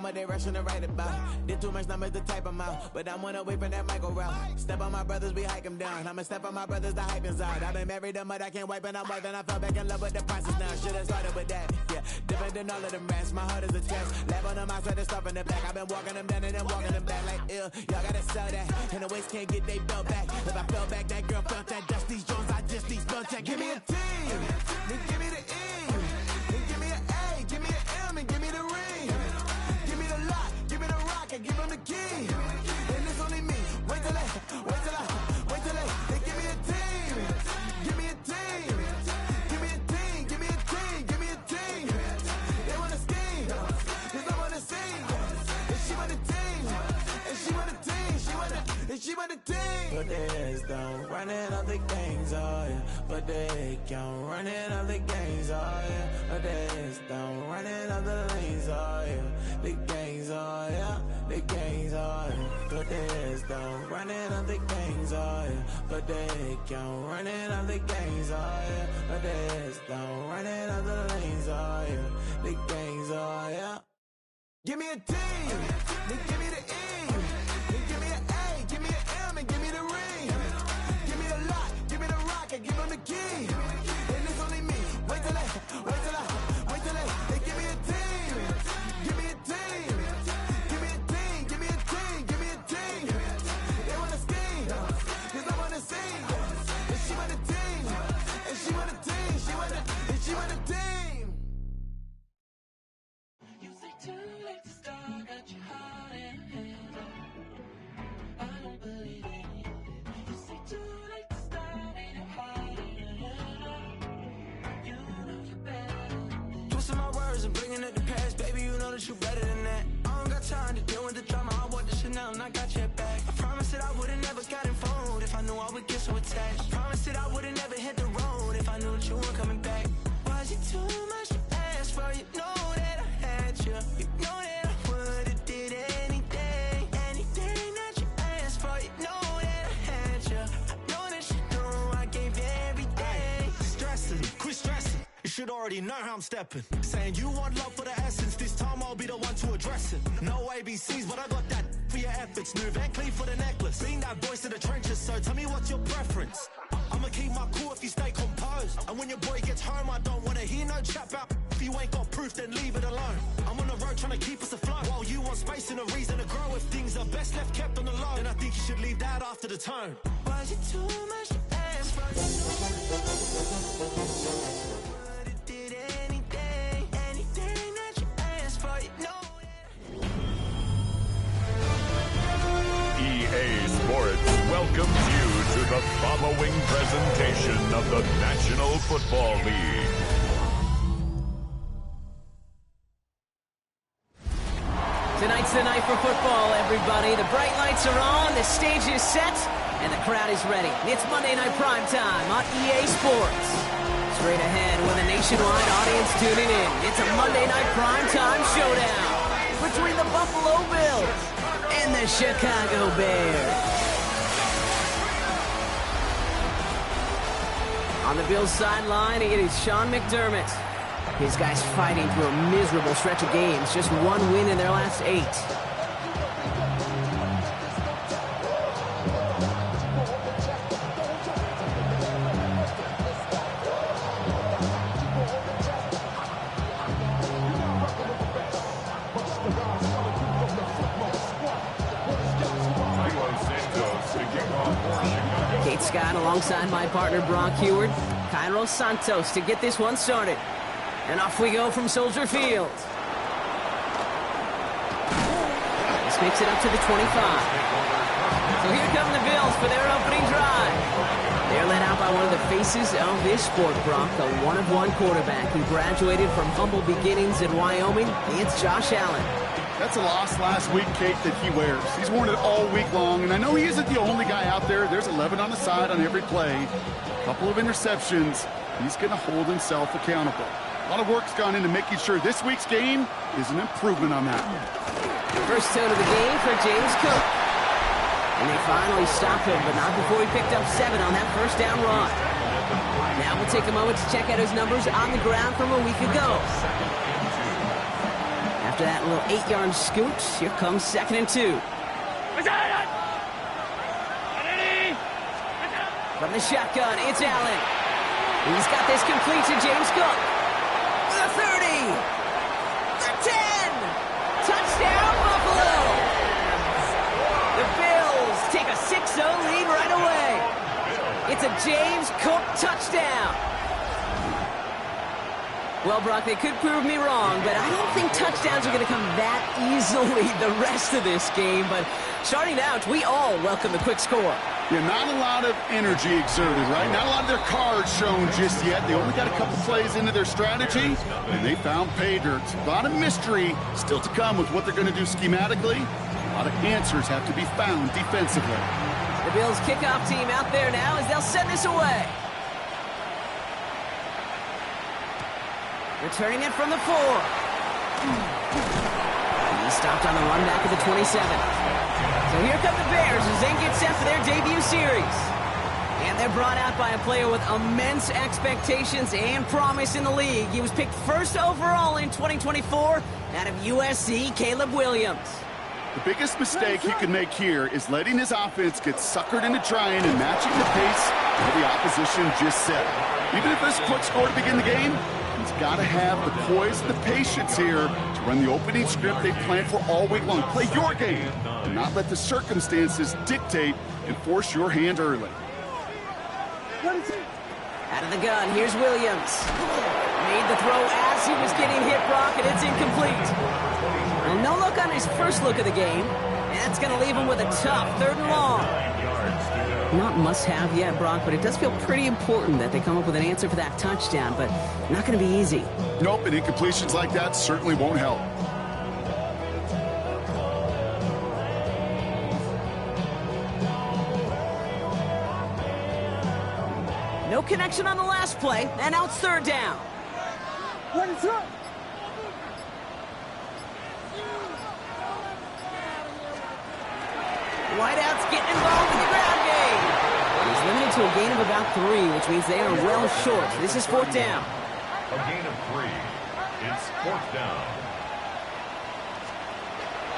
what they rushing to write about. Did too much numbers to type them out, but I'm one away from that Michael route. Step on my brothers, we hike them down. I'ma step on my brothers, the hype is out. I've been married to mud, I can't wipe it out more than I fell back in love with the process now. Should've started with that, yeah. Different than all of them rats, my heart is a test. Lab on them outside, stuff in the back. I've been walking them down and then walking them back like ill. Y'all gotta sell that, and the waist can't get they belt back. If I fell back, that girl felt that. Dust these Jones, I just these belt check. Give me a team, then give me the E, then give me an A, give me an M, and give me the ring. Give me the lock, give me the rock, and give them the key. And it's only me. Wait till they give me a team. Give me a team. Give me a team. Give me a team. Give me a team. They wanna scheme, 'cause I wanna sing. And she want a team. And she want a team. She want a team. But there's don't running up the gangs, oh yeah. But they can't running up the gangs, oh yeah. But there's don't running up the lanes, oh yeah. The gangs, oh yeah. The gangs, oh yeah. But there's don't running up the gangs, oh yeah. But they can't running up the gangs, oh yeah. But there's don't running up the lanes, oh yeah. The gangs, oh yeah. Give me a team, then give me the E, then give me an A, give me an M, and give me the ring. Give me the lock, give me the rock, and give them the key. And it's only me. Wait till they give me a team. Give me a team. Give me a team. Give me a team. Give me a team. They wanna scheme, 'cause I wanna sing. And she want a team. And she want a team. She want a team. You say too late to start, got your heart in hand. I don't believe it. You say too late to start, ain't it hard in hand? You know you're better than this. Twisting my words and bringing it to pass, baby, you know that you're better than that. I don't got time to deal with the drama, I want the Chanel and I got your back. I promised that I would've never gotten phoned if I knew I would get so attached. I promised that I would've never hit the road if I knew that you weren't coming back. Was it too much to ask for? You know that I had you. You know that I would've did anything that you asked for. You know that I had you. I know that you know I gave everything. Stressing, quit stressing. You should already know how I'm stepping. Saying you want love for the essence, this time I'll be the one to address it. No ABCs, but I got that for your efforts. New Van Cleef for the necklace. Being that voice in the trenches, so tell me what's your preference. I'ma keep my cool if you stay composed. And when your boy gets home, I don't wanna hear no chat about if you ain't got proof, then leave it alone. I'm on the road trying to keep us afloat, while you want space and a reason to grow. If things are best left kept on the low, then I think you should leave that after the tone. Was it too much to ask for? Would've did anything that you asked for. You know EA Sports welcomes you to the following presentation of the National Football League. Tonight's the night for football, everybody. The bright lights are on, the stage is set, and the crowd is ready. It's Monday Night Prime Time on EA Sports. Straight ahead with a nationwide audience tuning in. It's a Monday Night Prime Time showdown between the Buffalo Bills and the Chicago Bears. On the Bills sideline, it is Sean McDermott. His guys fighting through a miserable stretch of games. Just one win in their last 8. Kate Scott alongside my partner Brock Heward. Cairo Santos to get this one started. And off we go from Soldier Field. This makes it up to the 25. So here come the Bills for their opening drive. They're led out by one of the faces of this sport, Brock, a one-of-one quarterback who graduated from humble beginnings in Wyoming. It's Josh Allen. That's a loss last week, Kate, that he wears. He's worn it all week long, and I know he isn't the only guy out there. There's 11 on the side on every play. A couple of interceptions. He's going to hold himself accountable. A lot of work's gone into making sure this week's game is an improvement on that. First tone of the game for James Cook. And they finally stopped him, but not before he picked up 7 on that first down run. Now we'll take a moment to check out his numbers on the ground from a week ago. After after that little 8-yard scoot. Here comes 2nd and 2. From the shotgun, it's Allen. He's got this complete to James Cook. The 30. The 10. Touchdown, Buffalo. The Bills take a 6-0 lead right away. It's a James Cook touchdown. Well, Brock, they could prove me wrong, but I don't think touchdowns are going to come that easily the rest of this game. But starting out, we all welcome the quick score. Yeah, not a lot of energy exerted, right? Not a lot of their cards shown just yet. They only got a couple plays into their strategy, and they found pay dirt. A lot of mystery still to come with what they're going to do schematically. A lot of answers have to be found defensively. The Bills kickoff team out there now as they'll send this away. Returning it from the 4. He stopped on the run back at the 27. So here come the Bears as they get set for their debut series. And they're brought out by a player with immense expectations and promise in the league. He was picked first overall in 2024 out of USC, Caleb Williams. The biggest mistake he could make here is letting his offense get suckered into trying and matching the pace of the opposition just set. Even if there's a quick score to begin the game, he's got to have the poise and the patience here to run the opening script they planned for all week long. Play your game and not let the circumstances dictate and force your hand early. Out of the gun, here's Williams. Made the throw as he was getting hit, Brock, and it's incomplete. Well, no look on his first look of the game. And that's going to leave him with a tough 3rd and long. Not must-have yet, Brock, but it does feel pretty important that they come up with an answer for that touchdown, but not going to be easy. Nope, and incompletions like that certainly won't help. No connection on the last play, and now it's 3rd down. Whiteout's getting involved in the ground game. He's limited to a gain of about 3, which means they are well short. This is 4th down. A gain of 3. It's 4th down.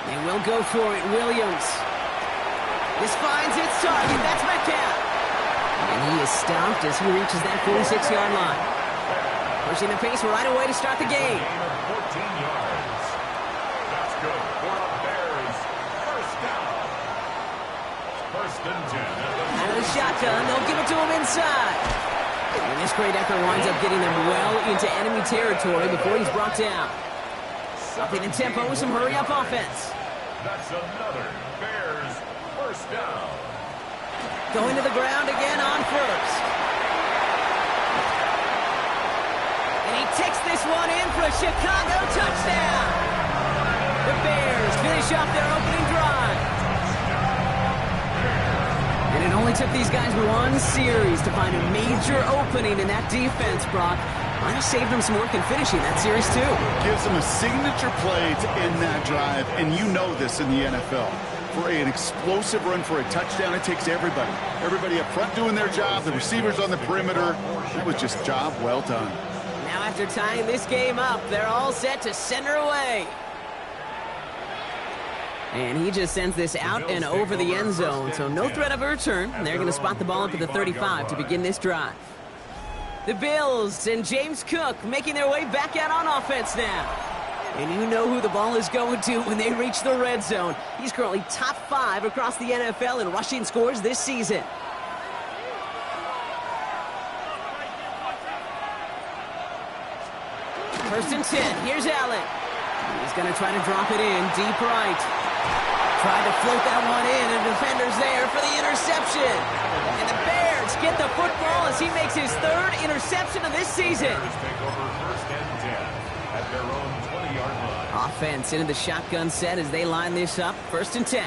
They will go for it, Williams. This finds its target. That's Metcalf. And he is stopped as he reaches that 46-yard line. Pushing the pace right away to start the game. Gain of 14 yards. That's good for the Bears. 1st down. 1st and 10. Out of the shotgun, they'll give it to him inside. And this great effort winds up getting them well into enemy territory before he's brought down. Upping the tempo with some hurry-up offense. That's another Bears 1st down. Going to the ground again on 1st. And he takes this one in for a Chicago touchdown. The Bears finish off their opening drive. And it only took these guys one series to find a major opening in that defense, Brock. Might have saved them some work in finishing that series, too. Gives them a signature play to end that drive, and you know this in the NFL. For an explosive run for a touchdown, it takes everybody. Everybody up front doing their job, the receivers on the perimeter. That was just job well done. Now after tying this game up, they're all set to send her away. And he just sends this out and over the end zone, so no threat of a return. They're going to spot the ball up at the 35 to begin this drive. The Bills and James Cook making their way back out on offense now. And you know who the ball is going to when they reach the red zone. He's currently top 5 across the NFL in rushing scores this season. First and 10. Here's Allen. He's going to try to drop it in deep right. Tried to float that one in, and defender's there for the interception. And the Bears get the football as he makes his 3rd interception of this season. Take over 1st and 10 at their own 20-yard line. Offense into the shotgun set as they line this up. 1st and 10.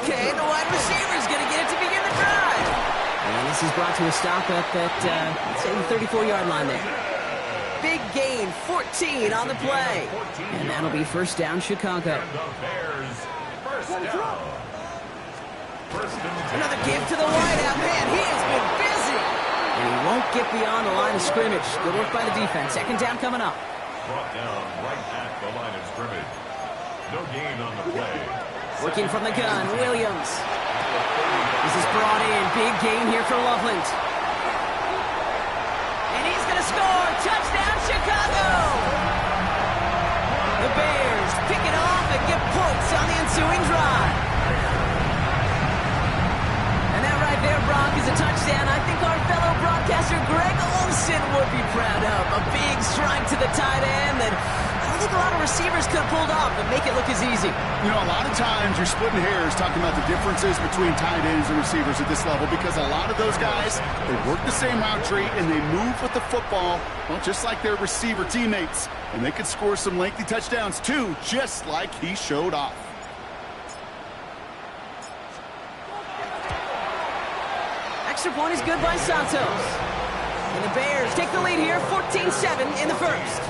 Okay, the wide receiver's going to get it to begin the drive. And this is brought to a stop up at, let's say, the 34-yard line there. Big gain, 14 on the play. And that'll be 1st down, Chicago. And the Bears 1st down. 1st and 10. Another give to the wideout. Man, he has been busy. And he won't get beyond the line of scrimmage. Good work by the defense. 2nd down coming up. brought down right at the line of scrimmage. No gain on the play. Working from the gun, Williams. This is brought in. Big gain here for Loveland. And he's going to score. Touchdown, Chicago! The Bears pick it off and get points on the ensuing drive. And that right there, Brock, is a touchdown I think our fellow broadcaster Greg Olsen would be proud of. A big strike to the tight end that I don't think a lot of receivers could have pulled off and make it look as easy. You know, a lot of times you're splitting hairs talking about the differences between tight ends and receivers at this level because a lot of those guys, they work the same route tree and they move with the football, well, just like their receiver teammates. And they could score some lengthy touchdowns too, just like he showed off. Extra point is good by Santos. And the Bears take the lead here, 14-7 in the first.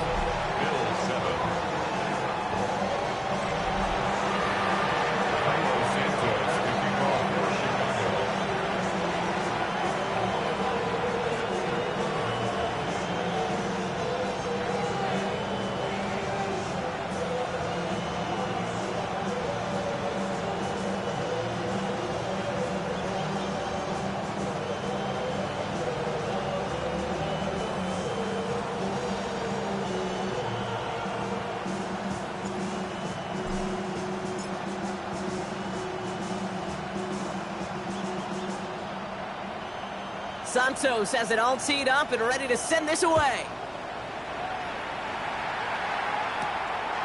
Santos has it all teed up and ready to send this away.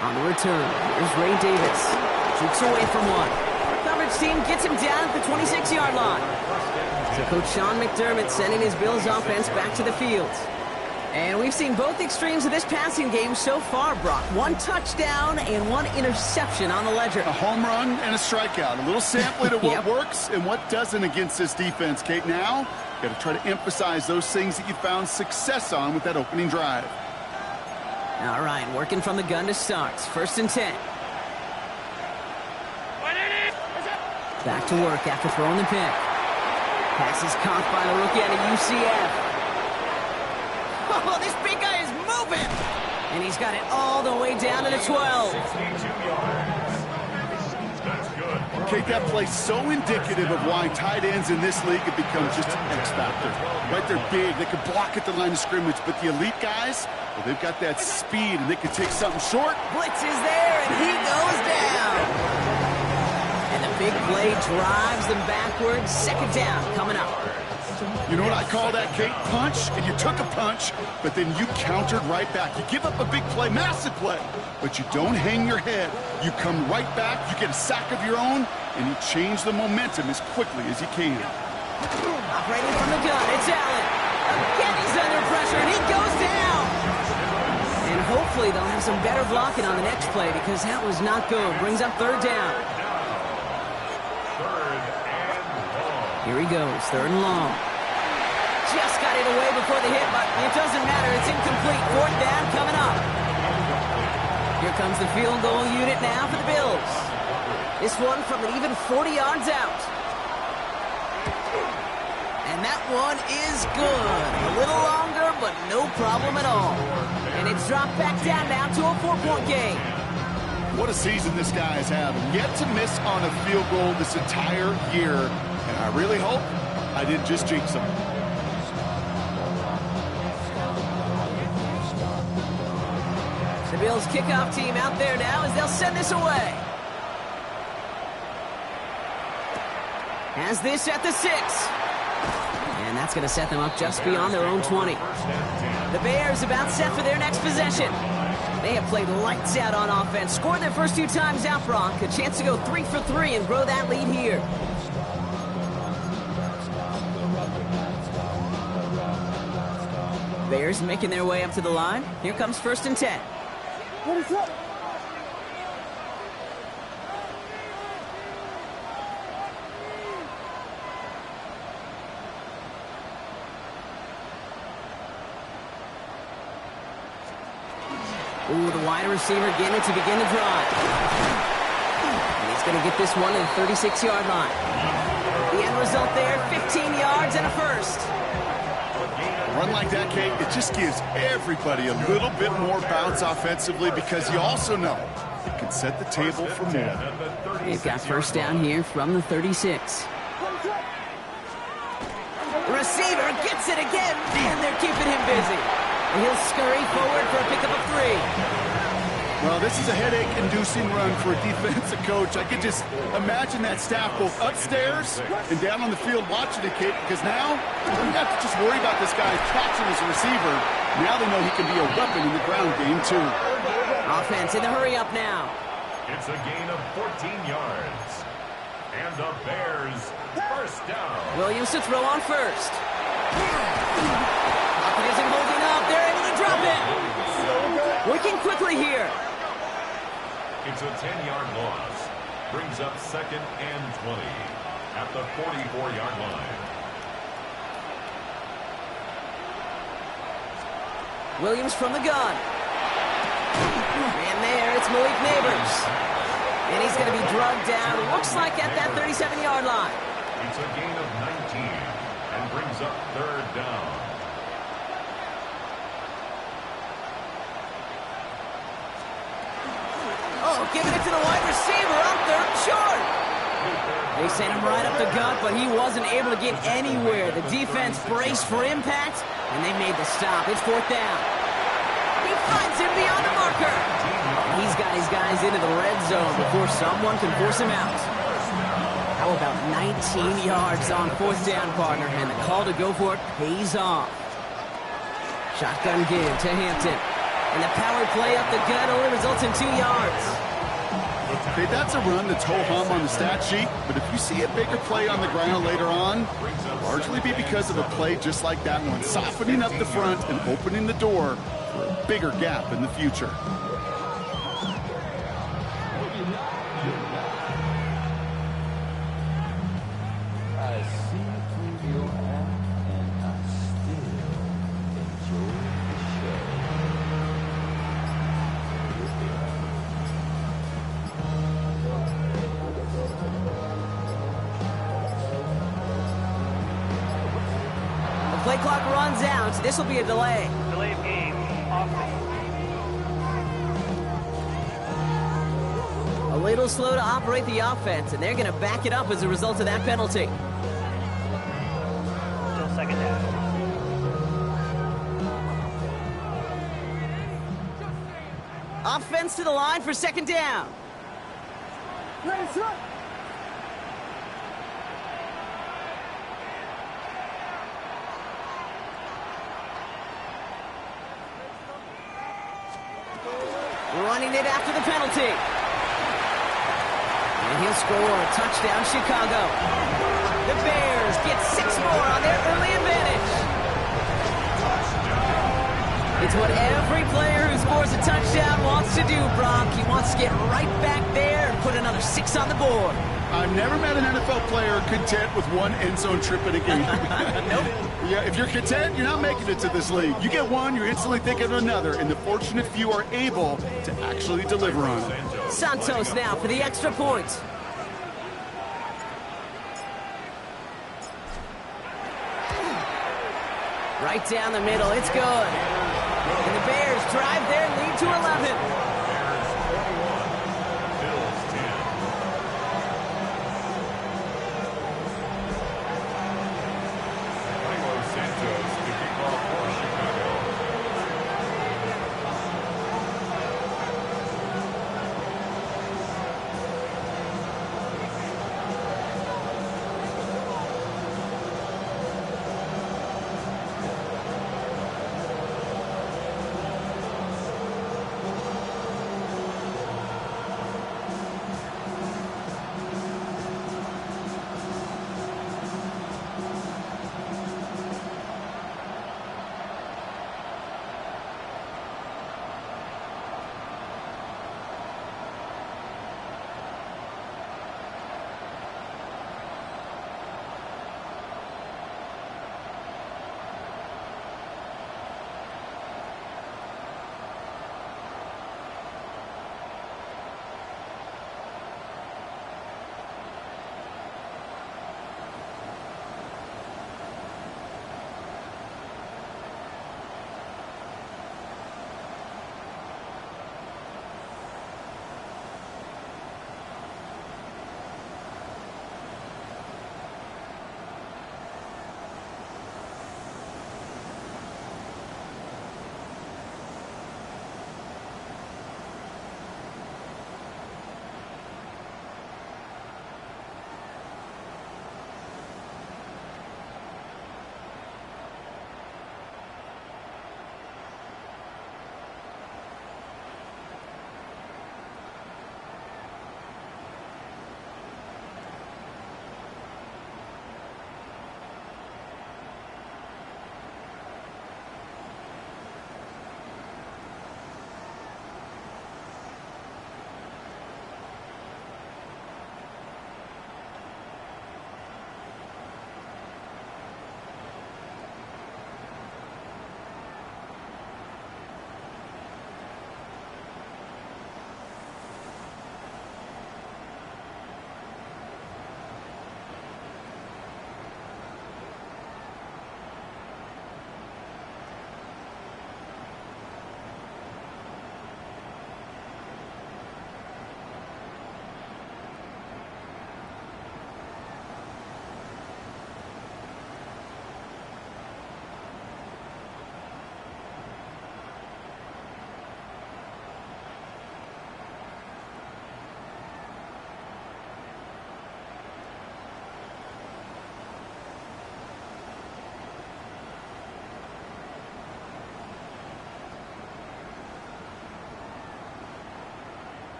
On the return, here's Ray Davis. Shoots away from one. Coverage team gets him down at the 26-yard line. So Coach Sean McDermott sending his Bills offense back to the field. And we've seen both extremes of this passing game so far, Brock. One touchdown and one interception on the ledger. A home run and a strikeout. A little sampling of what works and what doesn't against this defense, Kate. Now, got to try to emphasize those things that you found success on with that opening drive. All right, working from the gun to start. 1st and 10. Back to work after throwing the pick. Pass is caught by the rookie out of UCF. Oh, this big guy is moving! And he's got it all the way down to the 12. 62 yards. That's good. Kate, that play's so indicative of why tight ends in this league have become just an X factor. Right, they're big, they can block at the line of scrimmage, but the elite guys, well, they've got that speed and they can take something short. Blitz is there, and he goes down. And the big play drives them backwards. 2nd down coming up. You know what I call that, Kate? Punch, and you took a punch, but then you countered right back. You give up a big play, massive play, but you don't hang your head. You come right back, you get a sack of your own, and you change the momentum as quickly as you can. Operating from the gun, it's Allen. Again, he's under pressure, and he goes down. And hopefully they'll have some better blocking on the next play because that was not good. Brings up 3rd down. Here he goes, 3rd and long. Just got it away before the hit, but it doesn't matter. It's incomplete. 4th down coming up. Here comes the field goal unit now for the Bills. This one from an even 40 yards out. And that one is good. A little longer, but no problem at all. And it's dropped back down now to a 4-point game. What a season this guy has had. Yet to miss on a field goal this entire year. And I really hope I didn't just jinx him. The Bills kickoff team out there now as they'll send this away. Has this at the 6. And that's going to set them up just beyond their own 20. The Bears about set for their next possession. They have played lights out on offense. Scored their first 2 times out, Brock. A chance to go 3 for 3 and grow that lead here. Bears making their way up to the line. Here comes 1st and 10. What is up? Ooh, the wide receiver getting it to begin the drive. And he's going to get this one at the 36-yard line. The end result there, 15 yards and a first. run like that, Kate, it just gives everybody a little bit more bounce offensively because you also know it can set the table for more. They've got first down here from the 36. The receiver gets it again. Man, they're keeping him busy. And he'll scurry forward for a pickup of 3. Well, this is a headache-inducing run for a defensive coach. I could just imagine that staff both upstairs and down on the field watching it, Kate, because now they don't have to just worry about this guy catching as a receiver. Now they know he can be a weapon in the ground game, too. Offense in the hurry-up now. It's a gain of 14 yards. And the Bears first down. Williams to throw on first. Pocket isn't holding up. They're able to drop it. Working quickly here. It's a 10-yard loss. Brings up 2nd and 20 at the 44-yard line. Williams from the gun. And there, it's Malik Neighbors. And he's going to be drugged down, looks like at that 37-yard line. It's a gain of 19 and brings up 3rd down. Oh, giving it to the wide receiver on 3rd and short. They sent him right up the gut, but he wasn't able to get anywhere. The defense braced for impact, and they made the stop. It's 4th down. He finds him beyond the marker. And he's got his guys into the red zone before someone can force him out. How about 19 yards on 4th down, partner? And the call to go for it pays off. Shotgun give to Hampton. And the power play up the gut only results in 2 yards. Okay, that's a run that's ho-hum on the stat sheet, but if you see a bigger play on the ground later on, largely be because of a play just like that one, softening up the front and opening the door for a bigger gap in the future. I see through your act and I still enjoy the show. The play clock runs out. This will be a delay. Delay of game. A little slow to operate the offense, and they're going to back it up as a result of that penalty. Still 2nd down. Offense to the line for 2nd down. Running it after the penalty. And he'll score. Touchdown, Chicago. The Bears get 6 more on their early advantage. It's what every player who scores a touchdown wants to do, Brock. He wants to get right back there and put another 6 on the board. I've never met an NFL player content with one end zone trip in a game. Nope. Yeah, if you're content, you're not making it to this league. You get one, you're instantly thinking of another, and the fortunate few are able to actually deliver on it. Santos now for the extra point. Right down the middle, it's good. And the Bears drive their lead to 11.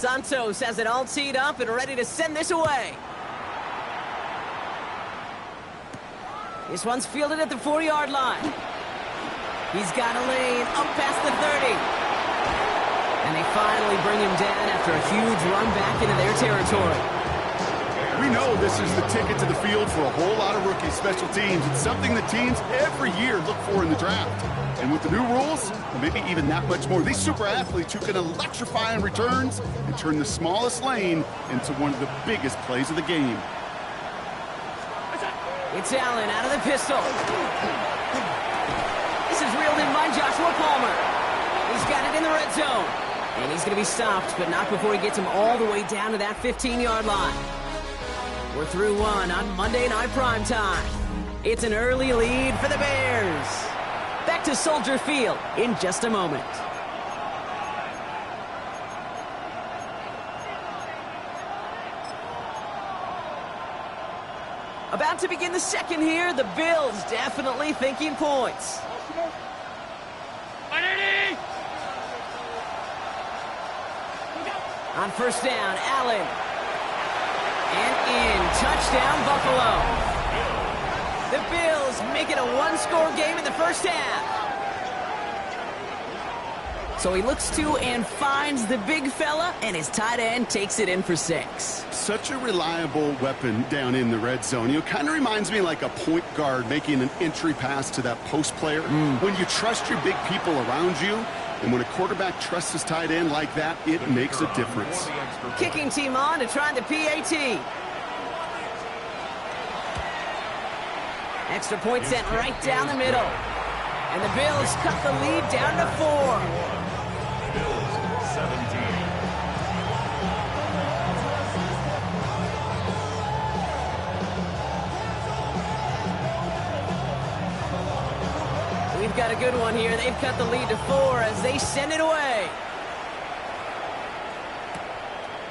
Santos has it all teed up and ready to send this away. This one's fielded at the 40-yard line. He's got a lane up past the 30. And they finally bring him down after a huge run back into their territory. We know this is the ticket to the field for a whole lot of rookie special teams. It's something that teams every year look for in the draft. And with the new rules, maybe even that much more, these super athletes who can electrify on returns and turn the smallest lane into one of the biggest plays of the game. It's Allen out of the pistol. This is reeled in by Joshua Palmer. He's got it in the red zone. And he's going to be stopped, but not before he gets him all the way down to that 15-yard line. We're through one on Monday Night Primetime. It's an early lead for the Bears. Back to Soldier Field in just a moment. About to begin the second here, the Bills definitely thinking points. On first down, Allen. And in, touchdown Buffalo. The Bills make it a one-score game in the first half. So he looks to and finds the big fella, and his tight end takes it in for 6. Such a reliable weapon down in the red zone. You know, kind of reminds me like a point guard making an entry pass to that post player. When you trust your big people around you, and when a quarterback trusts his tight end like that, it makes a difference. Kicking team on to try the PAT. Extra point sent right down the middle. And the Bills cut the lead down to 4. Bills 17. We've got a good one here. They've cut the lead to 4 as they send it away.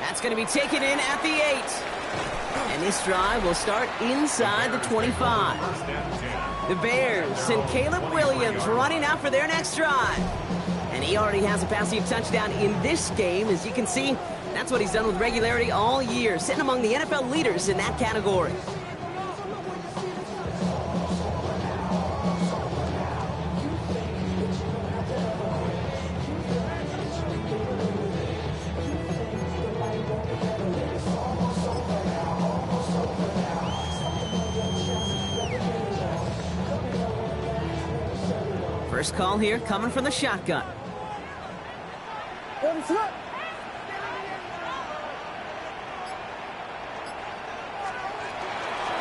That's going to be taken in at the 8. And this drive will start inside the 25. The Bears and Caleb Williams running out for their next drive. And he already has a passing touchdown in this game. As you can see, that's what he's done with regularity all year, sitting among the NFL leaders in that category. First call here coming from the shotgun.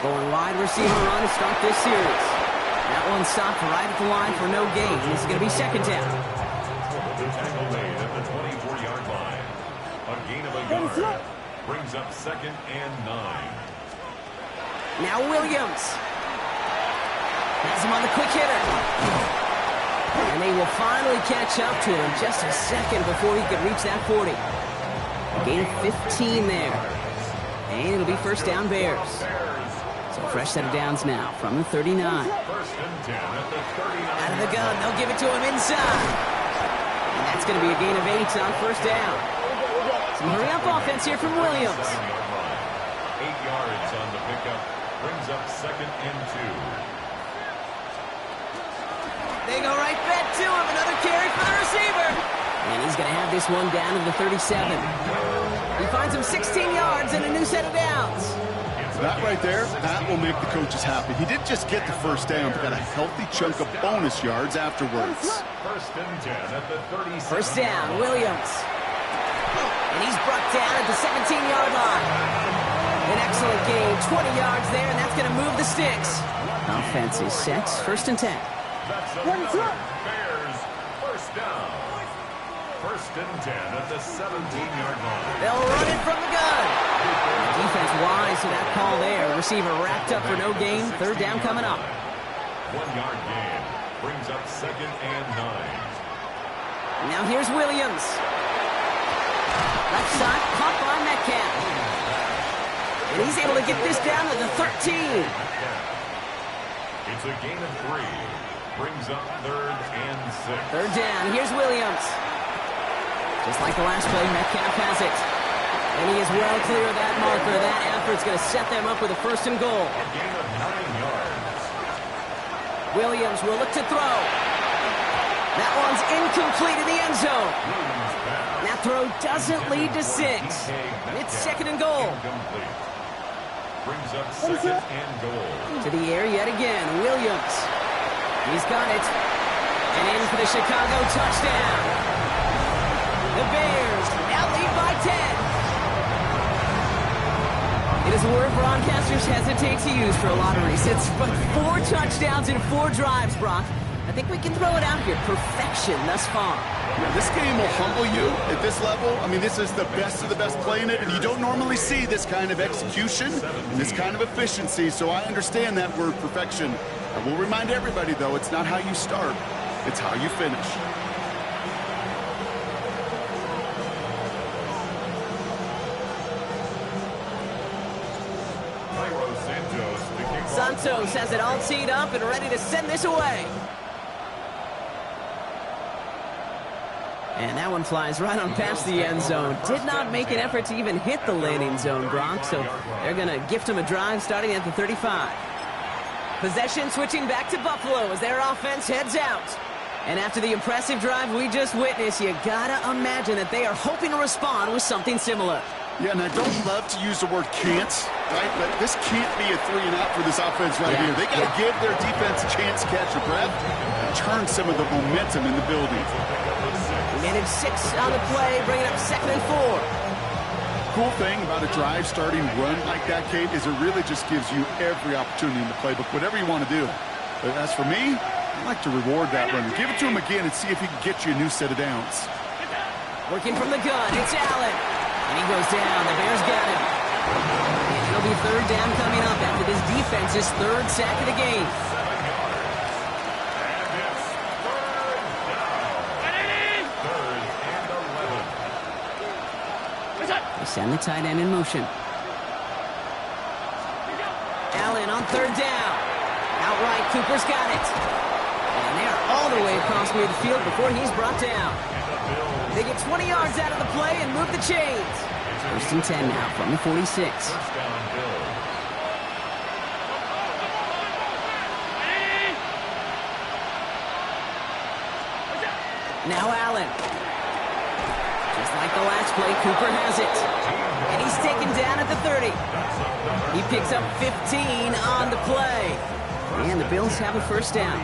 Going wide receiver run to start this series. That one stopped right at the line for no gain. This is going to be second down. The tackle made at the 24-yard line. A gain of a yard brings up 2nd and 9. Now Williams. Has him on the quick hitter. And they will finally catch up to him just a second before he could reach that 40. A gain of 15 there. And it'll be first down Bears. So fresh set of downs now from the 39. First and 10 at the 39. Out of the gun, they'll give it to him inside. And that's going to be a gain of 8 on first down. Some hurry-up offense here from Williams. 8 yards on the pickup. Brings up 2nd and 2. They go right back to him. Another carry for the receiver. And he's going to have this one down to the 37. He finds him 16 yards and a new set of downs. That right there, that will make the coaches happy. He didn't just get the first down, but got a healthy chunk of bonus yards afterwards. First and 10 at the 37. First down, Williams. And he's brought down at the 17-yard line. An excellent gain, 20 yards there, and that's going to move the sticks. Offense is set, first and 10. That's another Bears first down. First and 10 at the 17-yard line. They'll run it from the gun. Defense wise to that call there. Receiver wrapped up for no gain. Third down coming up. 1-yard gain brings up 2nd and 9. Now here's Williams. Left side, caught by Metcalf. And he's able to get this down to the 13. It's a gain of 3. Brings up 3rd and 6. Third down. Here's Williams. Just like the last play, Metcalf has it. And he is well clear of that marker. That effort's going to set them up with a 1st and goal. A gain of 9 yards. Williams will look to throw. That one's incomplete in the end zone. That throw doesn't lead to 6. It's 2nd and goal. Incomplete. Brings up 2nd and goal. To the air yet again. Williams. He's got it. And in for the Chicago touchdown. The Bears now lead by 10. It is a word broadcasters hesitate to use for a lottery. It's but 4 touchdowns in 4 drives, Brock. I think we can throw it out here. Perfection thus far. Yeah, this game will humble you at this level. I mean, this is the best of the best playing it, and you don't normally see this kind of execution and this kind of efficiency, so I understand that word perfection. I will remind everybody, though, it's not how you start, it's how you finish. Santos has it all teed up and ready to send this away. And that one flies right on past the end zone. Did not make an effort to even hit the landing zone, Brock, so they're going to gift him a drive starting at the 35. Possession switching back to Buffalo as their offense heads out. And after the impressive drive we just witnessed, you gotta imagine that they are hoping to respond with something similar. Yeah, and I don't love to use the word can't, right? But this can't be a 3-and-out for this offense right here. They got to give their defense a chance to catch a breath and turn some of the momentum in the building. Managed 6 on the play, bringing up 2nd and 4. Cool thing about a drive starting run like that, Kate, is it really just gives you every opportunity in the playbook, whatever you want to do. But as for me, I like to reward that runner. Give it to him again and see if he can get you a new set of downs. Working from the gun, it's Allen. And he goes down. The Bears got him. And it'll be 3rd down coming up after this defense's 3rd sack of the game. 7 yards. And it's 3rd down. 3rd and 11. They send the tight end in motion. Allen on 3rd down. Outright, Cooper's got it. And they're all the way across midfield before he's brought down. They get 20 yards out of the play and move the chains. 1st and 10 now from the 46. First down, Bill. Now Allen. Just like the last play, Cooper has it. And he's taken down at the 30. He picks up 15 on the play. And the Bills have a 1st down.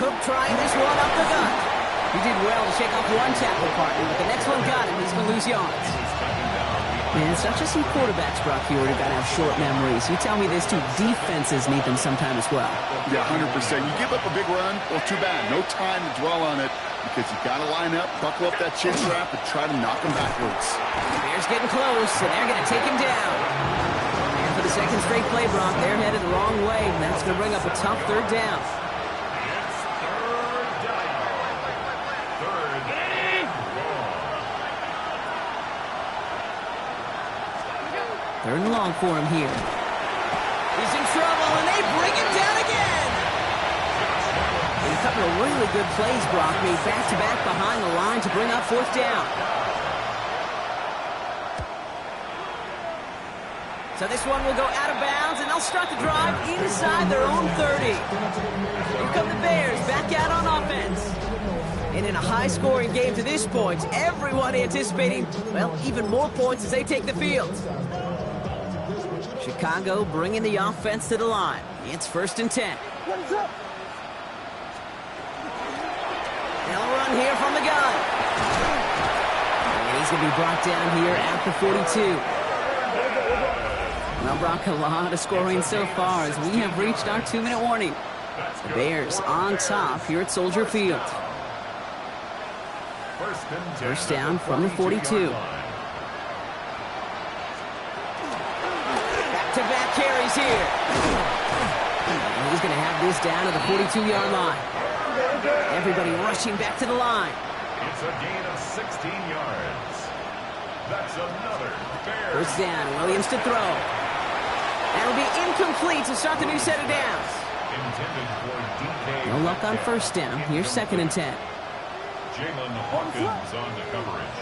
Cook trying this one up the gut. He did well to shake off one tackle partner, but the next one got him. He's going to lose yards. Man, it's not just some quarterbacks, Brock, you already got to have short memories. You tell me this too, defenses need them sometime as well. Yeah, 100%. You give up a big run, well, too bad. No time to dwell on it because you got to line up, buckle up that chin strap, and try to knock him backwards. Bears getting close, and they're going to take him down. And for the 2nd straight play, Brock, they're headed the wrong way, and that's going to bring up a tough 3rd down. Third and long for him here. He's in trouble, and they bring him down again. And a couple of really good plays, Brock, made back-to-back behind the line to bring up 4th down. So this one will go out of bounds, and they'll start the drive inside their own 30. Here come the Bears back out on offense. And in a high-scoring game to this point, everyone anticipating, well, even more points as they take the field. Chicago bringing the offense to the line. It's 1st and 10. They'll run here from the gun. And he's going to be brought down here at the 42. Well, Brock, a lot of scoring so far as we have reached our 2-minute warning. The Bears on top here at Soldier Field. 1st down from the 42. Back-to-back carries here. And he's going to have this down to the 42-yard line. Everybody rushing back to the line. It's a gain of 16 yards. That's another Bears. 1st down, Williams to throw. That'll be incomplete to start the new set of downs. intended for DK. No luck on first down. Here's 2nd and 10. Jalen Hawkins on the coverage.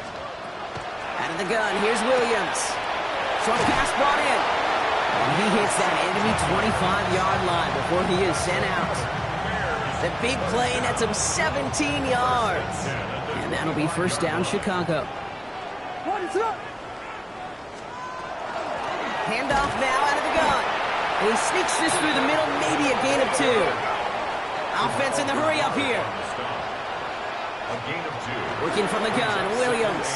Out of the gun, here's Williams. Short pass brought in. And he hits that enemy 25-yard line before he is sent out. The big play nets him 17 yards. And that'll be first down, Chicago. Handoff now out of the gun. And he sneaks this through the middle, maybe a gain of 2. Offense in the hurry up here. A gain of 2. Working from the gun, Williams.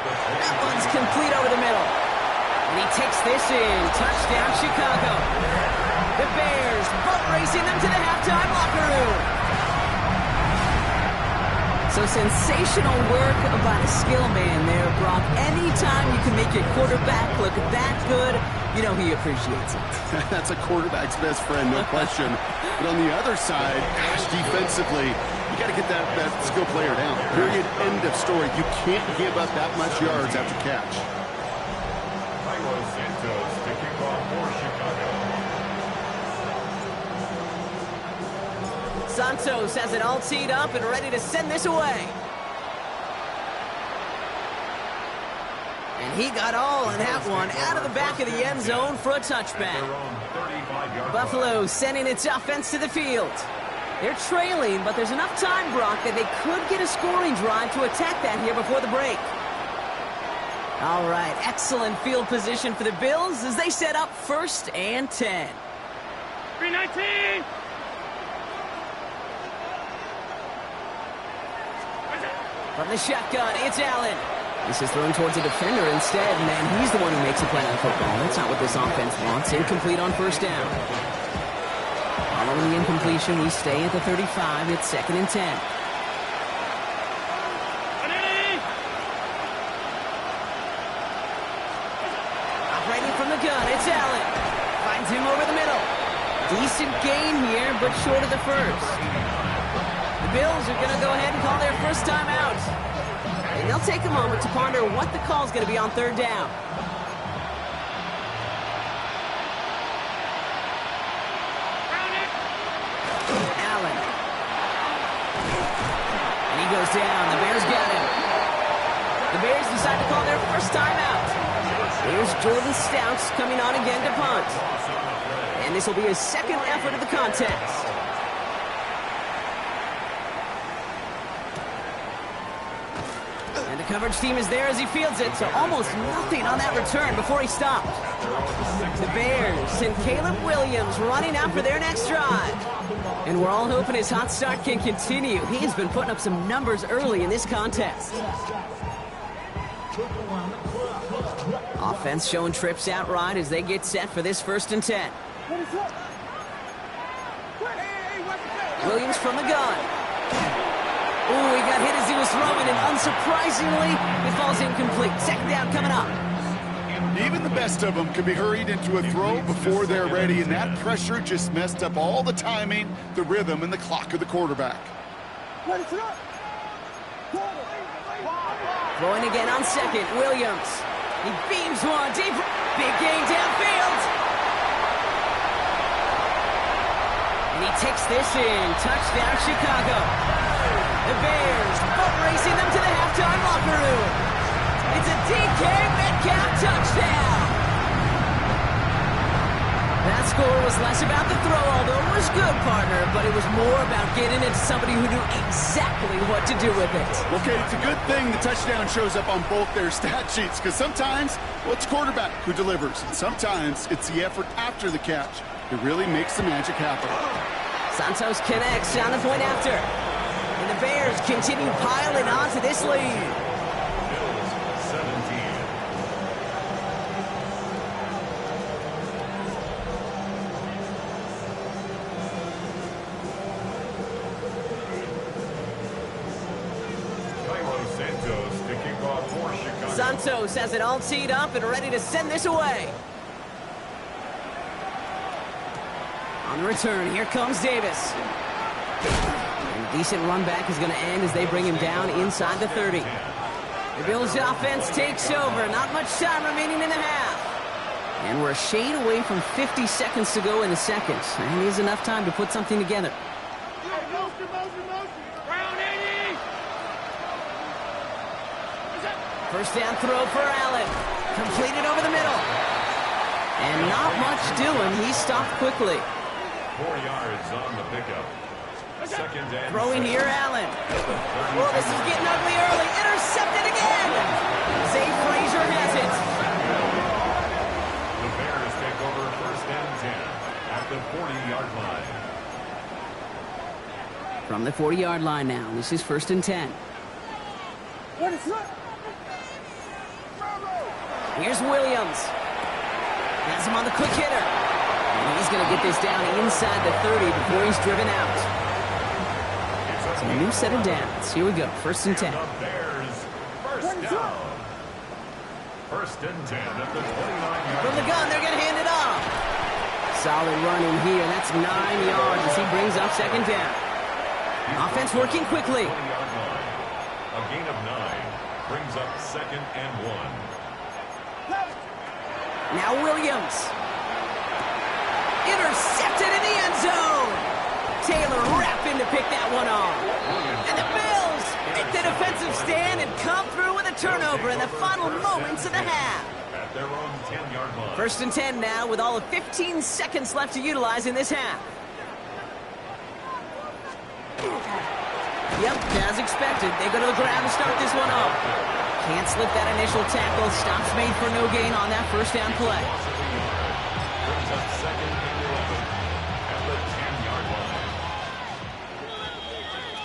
That one's complete over the middle. And he takes this in. Touchdown, Chicago. The Bears boat racing them to the halftime locker room. So sensational work by a skill man there, Brock. Anytime you can make your quarterback look that good, you know he appreciates it. That's a quarterback's best friend, no question. But on the other side, gosh, defensively, you got to get that skill player down. Period. End of story. You can't give up that much yards after catch. Santos to kick off for Chicago. Santos has it all teed up and ready to send this away. And he got all in that one out of the back of the end zone for a touchback. Buffalo sending its offense to the field. They're trailing, but there's enough time, Brock, that they could get a scoring drive to attack that here before the break. All right, excellent field position for the Bills as they set up 1st and 10. 319! From the shotgun, it's Allen. This is thrown towards a defender instead, and then he's the one who makes a play on football. That's not what this offense wants. Incomplete on first down. Following the incompletion, we stay at the 35. It's 2nd and 10. Operating from the gun, it's Allen. Finds him over the middle. Decent gain here, but short of the first. The Bills are going to go ahead and call their first time out. And they'll take a moment to ponder what the call is going to be on 3rd down. Allen. And he goes down. The Bears got him. The Bears decide to call their first time out. Here's Jordan Stouts coming on again to punt. And this will be his 2nd effort of the contest. And the coverage team is there as he fields it, so almost nothing on that return before he stopped. The Bears and Caleb Williams running out for their next drive. And we're all hoping his hot start can continue. He has been putting up some numbers early in this contest. Offense showing trips out right as they get set for this 1st and 10. Williams from the gun. Ooh, he got hit as he was throwing, and unsurprisingly, it falls incomplete. 2nd down coming up. Even the best of them can be hurried into a throw before they're ready, and that pressure just messed up all the timing, the rhythm, and the clock of the quarterback. Throwing again on 2nd, Williams. He beams one deep. Big gain downfield. And he takes this in. Touchdown, Chicago. The Bears boat racing them to the halftime locker room. It's a DK Metcalf touchdown. That score was less about the throw, although it was good, partner, but it was more about getting it to somebody who knew exactly what to do with it. Okay, it's a good thing the touchdown shows up on both their stat sheets, because sometimes, well, it's quarterback who delivers, and sometimes it's the effort after the catch. It really makes the magic happen. Santos connects on the point after. And the Bears continue piling on to this lead. Bills 17. Santos to kick off for Chicago. Santos has it all teed up and ready to send this away. On the return, here comes Davis. And decent run back is going to end as they bring him down inside the 30. The Bills offense takes over. Not much time remaining in the half. And we're a shade away from 50 seconds to go in the second. And it is enough time to put something together. Round 80. First down throw for Allen. Completed over the middle. And not much doing. He stopped quickly. 4 yards on the pickup. Second and Throwing here, Allen. Oh, this is getting ugly early. Intercepted again. Zay Frazier has it. The Bears take over first and 10 at the 40-yard line. From the 40-yard line now. This is first and 10. Here's Williams. Has him on the quick hitter. And he's going to get this down inside the 30 before he's driven out. So a new set of downs. Here we go. First and 10. The Bears first down. First and 10 at the 29-yard From the gun, they're going to hand it off. Solid running here. That's 9 yards as he brings up second down. Offense working quickly. 20-yard line. A gain of 9 brings up second and 1. Now Williams. Intercepted in the end zone. Taylor rapping to pick that one off. And the Bills make the defensive stand and come through with a turnover in the final moments of the half. At their own 10-yard line. First and 10 now with all of 15 seconds left to utilize in this half. Yep, as expected, they go to the ground to start this one off. Can't slip that initial tackle. Stops made for no gain on that first down play. Brings up second and 11 at the 10-yard line.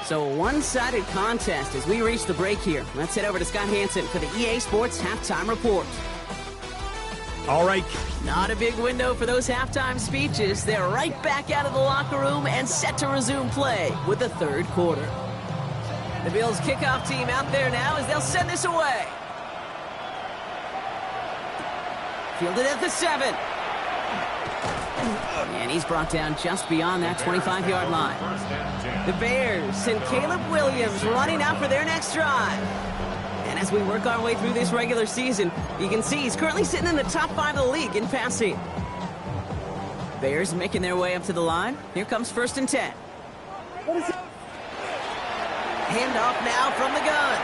So a one-sided contest as we reach the break here. Let's head over to Scott Hansen for the EA Sports Halftime Report. All right. Not a big window for those halftime speeches. They're right back out of the locker room and set to resume play with the third quarter. The Bills kickoff team out there now as they'll send this away. Fielded at the 7. And he's brought down just beyond that 25-yard line. The Bears and Caleb Williams running out for their next drive. And as we work our way through this regular season, you can see he's currently sitting in the top 5 of the league in passing. Bears making their way up to the line. Here comes first and 10. Handoff now from the gun.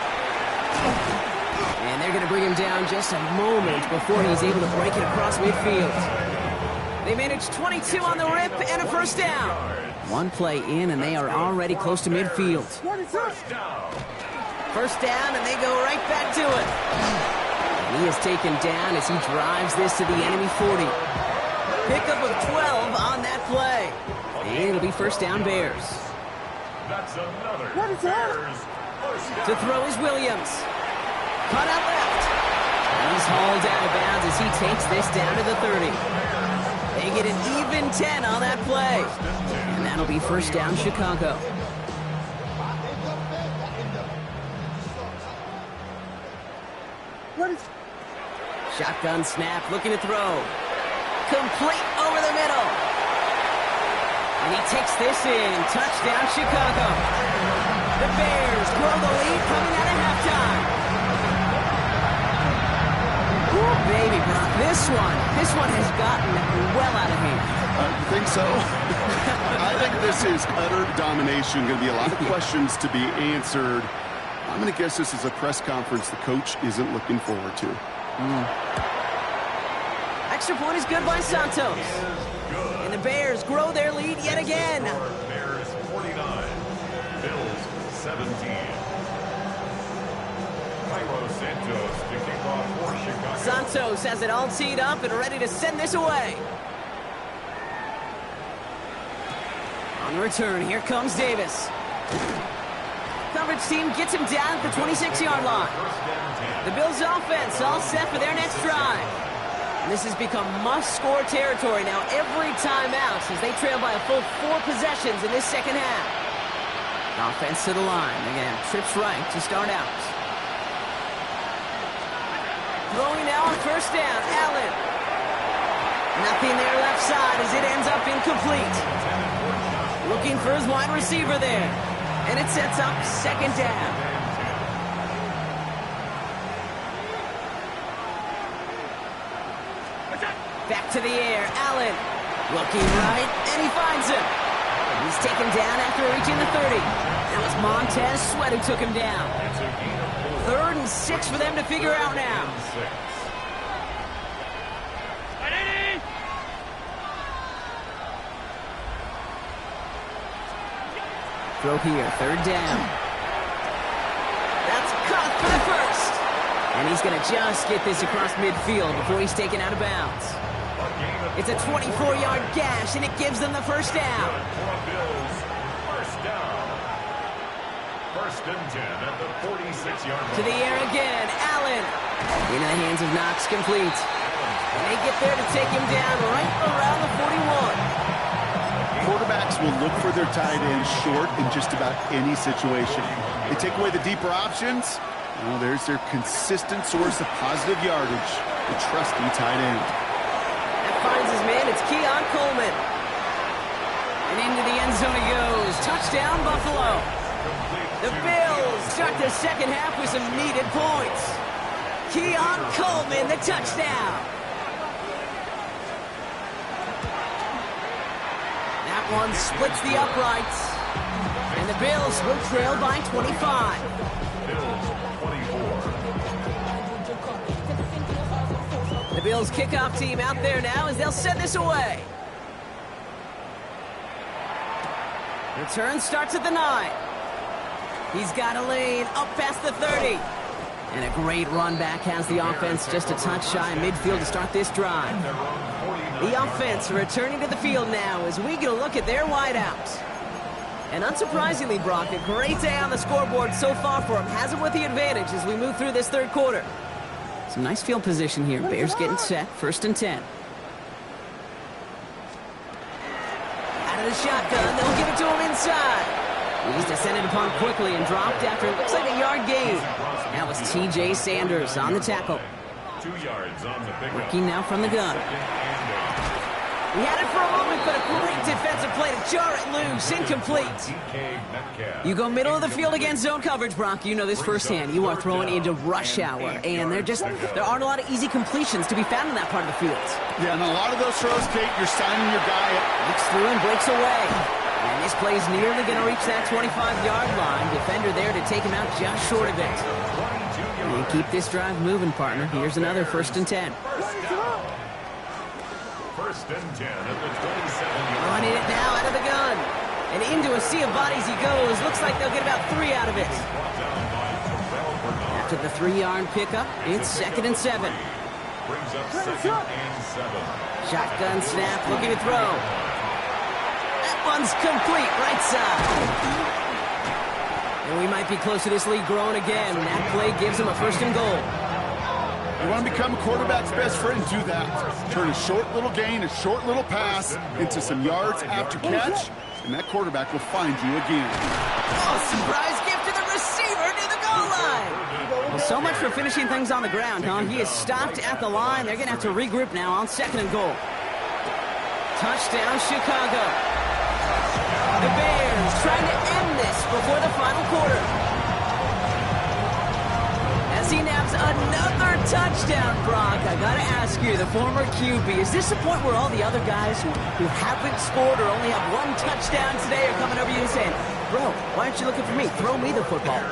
And they're going to bring him down just a moment before he's able to break it across midfield. They managed 22 on the rip and a first down. One play in and they are already close to midfield. First down and they go right back to it. And he is taken down as he drives this to the enemy 40. Pickup of 12 on that play. And it'll be first down Bears. That's another Bears first down. To throw is Williams. Cut out left. And he's hauled out of bounds as he takes this down to the 30. They get an even 10 on that play. And that'll be first down Chicago. Shotgun snap, looking to throw. Complete over the middle. And he takes this in. Touchdown, Chicago. The Bears grow the lead coming out of halftime. Ooh, baby, Brock. This one has gotten well out of hand. You think so? I think this is utter domination. Going to be a lot of questions to be answered. I'm going to guess this is a press conference the coach isn't looking forward to. Extra point is good by Santos. And the Bears grow their lead yet again. Bears 49, Bills 17. Cairo Santos to kick off for Chicago. Santos has it all teed up and ready to send this away. On the return, here comes Davis. Coverage team gets him down at the 26-yard line. The Bills' offense all set for their next drive. And this has become must-score territory now every time out as they trail by a full 4 possessions in this second half. Offense to the line. They're going to have trips right to start out. Throwing now on first down, Allen. Nothing there left side as it ends up incomplete. Looking for his wide receiver there. And it sets up second down. to the air. Allen looking right, and he finds him. He's taken down after reaching the 30. That was Montez Sweat who took him down. 3rd and 6 for them to figure out now. Throw here, 3rd down. That's caught for the first. And he's going to just get this across midfield before he's taken out of bounds. It's a 24-yard gash, and it gives them the first down. First down. 1st and 10 at the 46-yard line. To the air again, Allen. Into the hands of Knox, complete. And they get there to take him down right around the 41. Quarterbacks will look for their tight end short in just about any situation. They take away the deeper options. Well, there's their consistent source of positive yardage, the trusty tight end. That finds his man. It's Keon Coleman. And into the end zone he goes. Touchdown, Buffalo. The Bills start the second half with some needed points. Keon Coleman, the touchdown. That one splits the uprights. And the Bills will trail by 25. Bills 24. The Bills kickoff team out there now as they'll send this away. Return starts at the 9. He's got a lane up past the 30. And a great run back has the offense just a touch shy of midfield to start this drive. The offense returning to the field now as we get a look at their wideouts. And unsurprisingly, Brock, a great day on the scoreboard so far for him. Has it with the advantage as we move through this 3rd quarter. Some nice field position here. Bears getting set. 1st and 10. Out of the shotgun. They'll give it to him inside. He's descended upon quickly and dropped after it looks like a yard gain. That was T.J. Sanders on the tackle. 2 yards on the pickup. Working now from the gun. He had it for a moment, but a great defensive play to jar it loose. Incomplete. You go middle of the field against zone coverage, Brock. You know this firsthand. You are throwing into rush hour, and there aren't a lot of easy completions to be found in that part of the field. Yeah, and a lot of those throws, Kate, you're signing your guy up. Looks through and breaks away. And this play's nearly going to reach that 25-yard line. Defender there to take him out just short of it. And keep this drive moving, partner. Here's another 1st and 10. 1st and 10 at the 27-yard. Running it now out of the gun. And into a sea of bodies he goes. Looks like they'll get about 3 out of it. After the 3-yard pickup, it's 2nd and 7. Brings up 2nd and 7. Shotgun snap, looking to throw. That one's complete, right side. And we might be close to this lead growing again. That play gives him a 1st and goal. You want to become a quarterback's best friend, do that. Turn a short little gain, a short little pass into some yards after catch, and that quarterback will find you again. Oh, surprise gift to the receiver near the goal line. Well, so much for finishing things on the ground, huh? He is stopped at the line. They're going to have to regroup now on 2nd and goal. Touchdown, Chicago. The Bears trying to end this before the final quarter. As he naps another touchdown, Brock, I gotta ask you, the former QB, is this the point where all the other guys who haven't scored or only have 1 touchdown today are coming over you and saying, bro, why aren't you looking for me? Throw me the football.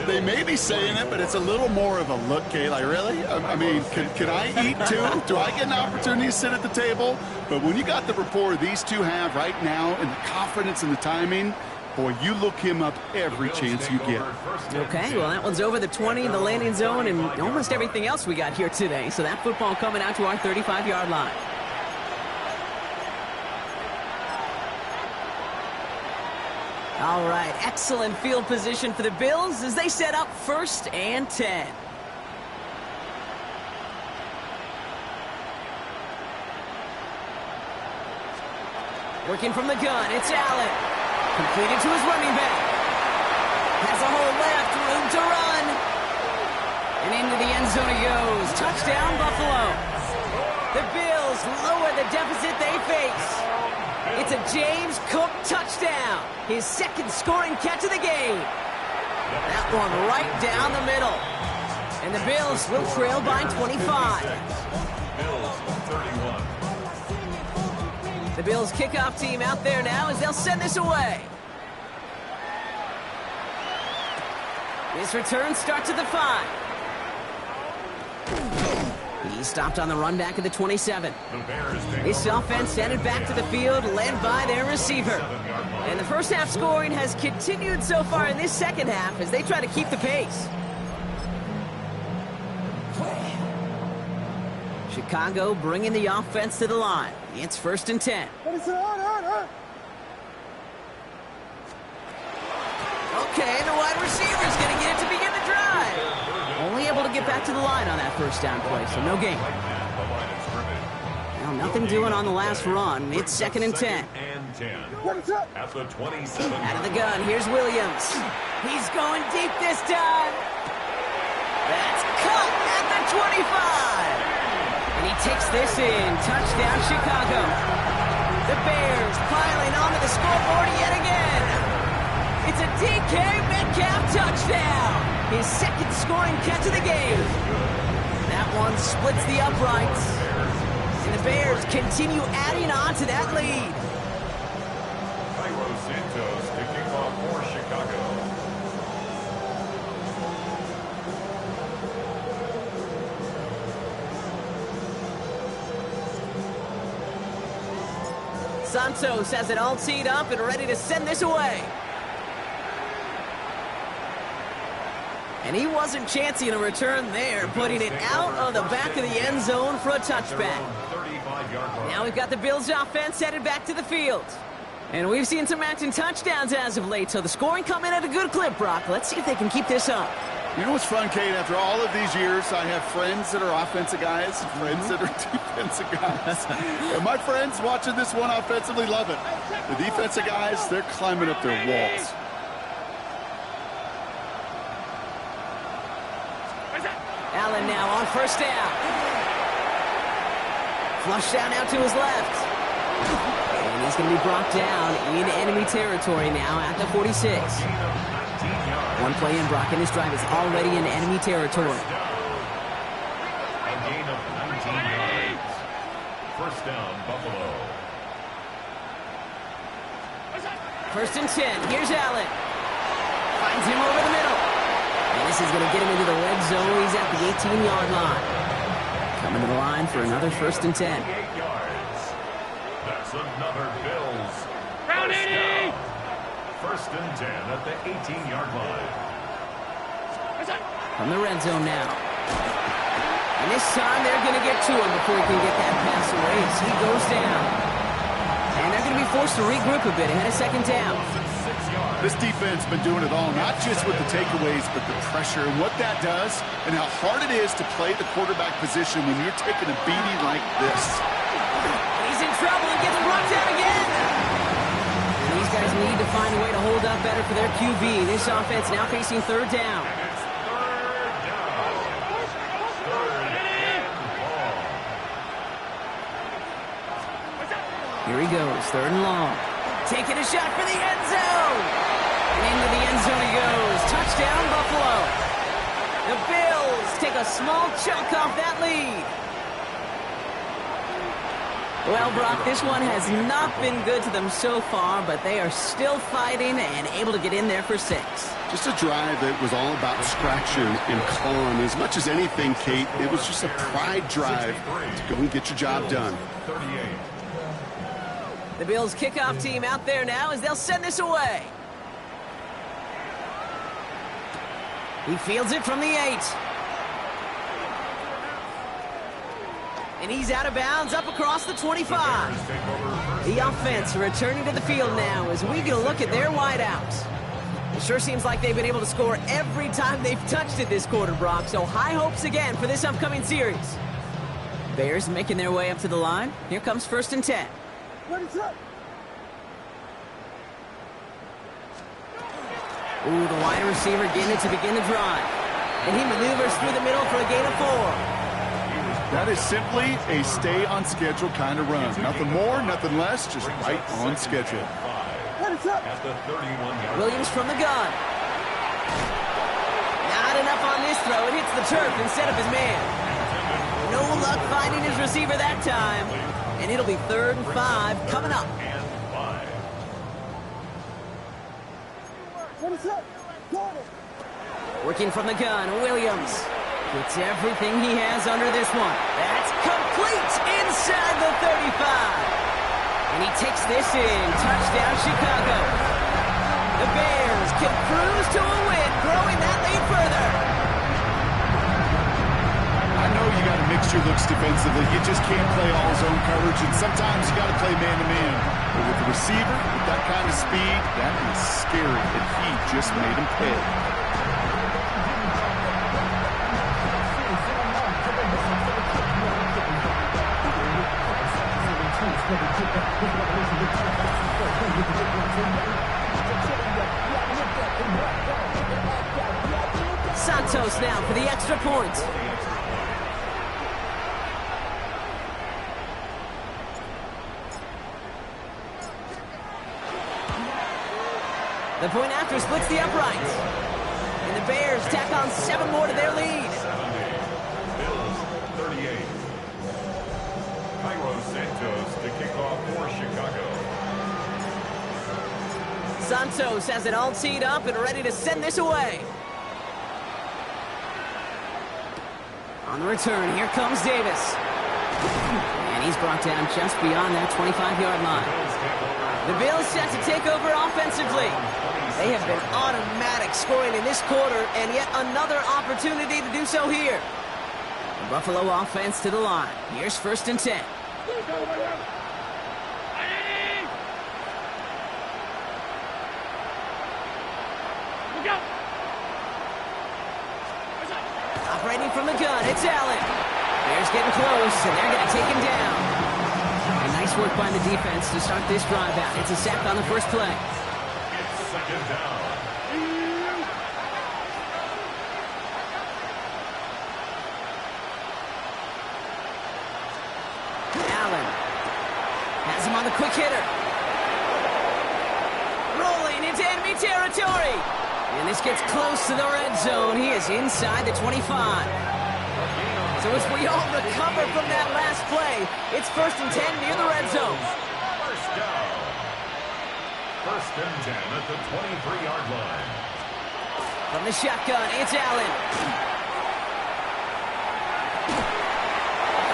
They may be saying it, but it's a little more of a look, Kay. Like, really? I mean, can I eat too? Do I get an opportunity to sit at the table? But when you got the rapport these two have right now and the confidence and the timing, boy, you look him up every chance you get. Okay, well, that one's over the 20, the landing zone, and almost everything else we got here today. So that football coming out to our 35-yard line. All right, excellent field position for the Bills as they set up 1st and 10. Working from the gun, it's Allen. Completed to his running back. Has a hole left, room to run. And into the end zone he goes. Touchdown, Buffalo. The Bills lower the deficit they face. It's a James Cook touchdown. His 2nd scoring catch of the game. That one right down the middle. And the Bills will trail by 25. The Bills kickoff team out there now as they'll send this away. This return starts at the 5. He stopped on the run back at the 27. This offense sent it back to the field, led by their receiver. And the first half scoring has continued so far in this second half as they try to keep the pace. Chicago bringing the offense to the line. It's 1st and 10. Okay, the wide receiver's going to get it to begin the drive. Only able to get back to the line on that first down play, so no gain. Well, nothing doing on the last run. It's 2nd and 10. At the 27. Out of the gun, here's Williams. He's going deep this time. That's cut at the 25. And he takes this in. Touchdown, Chicago. The Bears piling onto the scoreboard yet again. It's a DK Metcalf touchdown. His second scoring catch of the game. That one splits the uprights. And the Bears continue adding on to that lead. Santos to kick off for Chicago. Santos has it all teed up and ready to send this away. And he wasn't chancing a return there, putting it out of the back of the end zone for a touchback. Now we've got the Bills offense headed back to the field. And we've seen some matching touchdowns as of late, so the scoring coming at a good clip, Brock. Let's see if they can keep this up. You know what's fun, Kate? After all of these years, I have friends that are offensive guys, friends that are defensive guys. And my friends watching this one offensively love it. The defensive guys, they're climbing up their walls. Allen now on 1st down. Flush down out to his left. And he's going to be brought down in enemy territory now at the 46. One play in, Brock, and his drive is already in enemy territory. A gain of 19 yards. 1st down, Buffalo. 1st and 10. Here's Allen. Finds him over the middle. And this is going to get him into the red zone. He's at the 18-yard line. Coming to the line for another 1st and 10. 8 yards. That's another Bills. Round 80! 1st and 10 at the 18-yard line. From the red zone now. And this time they're going to get to him before he can get that pass away as he goes down. And they're going to be forced to regroup a bit ahead of 2nd down. This defense has been doing it all, not just with the takeaways, but the pressure and what that does and how hard it is to play the quarterback position when you're taking a beating like this. He's in trouble and gets brought down again. And these guys need to find a way to hold up better for their QB. This offense now facing 3rd down. Here he goes, 3rd and long. Taking a shot for the end zone. And into the end zone he goes. Touchdown, Buffalo. The Bills take a small chunk off that lead. Well, Brock, this one has not been good to them so far, but they are still fighting and able to get in there for 6. Just a drive that was all about scratching and clawing. As much as anything, Kate, it was just a pride drive to go and get your job done. 38. The Bills kickoff team out there now as they'll send this away. He fields it from the 8. And he's out of bounds up across the 25. The offense returning to the field now as we get a look at their wideouts. It sure seems like they've been able to score every time they've touched it this quarter, Brock, so high hopes again for this upcoming series. Bears making their way up to the line. Here comes 1st and 10. Ooh, the wide receiver getting it to begin the drive. And he maneuvers through the middle for a gain of 4. That is simply a stay-on-schedule kind of run. Nothing more, nothing less, just right on schedule. At the 31-yard. Williams from the gun. Not enough on this throw. It hits the turf instead of his man. No luck finding his receiver that time. And it'll be 3rd and 5 coming up. And 5. Working from the gun, Williams gets everything he has under this one. That's complete inside the 35. And he takes this in. Touchdown, Chicago. The Bears can cruise to a win, growing that lead further. I know you got to mix your looks defensively. You just can't play all zone coverage, and sometimes you got to play man-to-man. But with the receiver, with that kind of speed, that is scary, and he just made him pay. Santos now for the extra point. The point after splits the uprights. And the Bears tack on 7 more to their lead. 70. Bills 38. Cairo Santos to kick off for Chicago. Santos has it all teed up and ready to send this away. On the return, here comes Davis. And he's brought down just beyond that 25-yard line. The Bills set to take over offensively. They have been automatic scoring in this quarter, and yet another opportunity to do so here. The Buffalo offense to the line. Here's 1st and 10. Operating from the gun, it's Allen. Bears getting close, and they're going to take him down. And nice work by the defense to start this drive out. It's a sack on the first play. It's 2nd down. Allen has him on the quick hitter. Rolling into enemy territory. And this gets close to the red zone. He is inside the 25. So as we all recover from that last play, it's 1st and 10 near the red zone. First down. 1st and 10 at the 23-yard line. From the shotgun, it's Allen.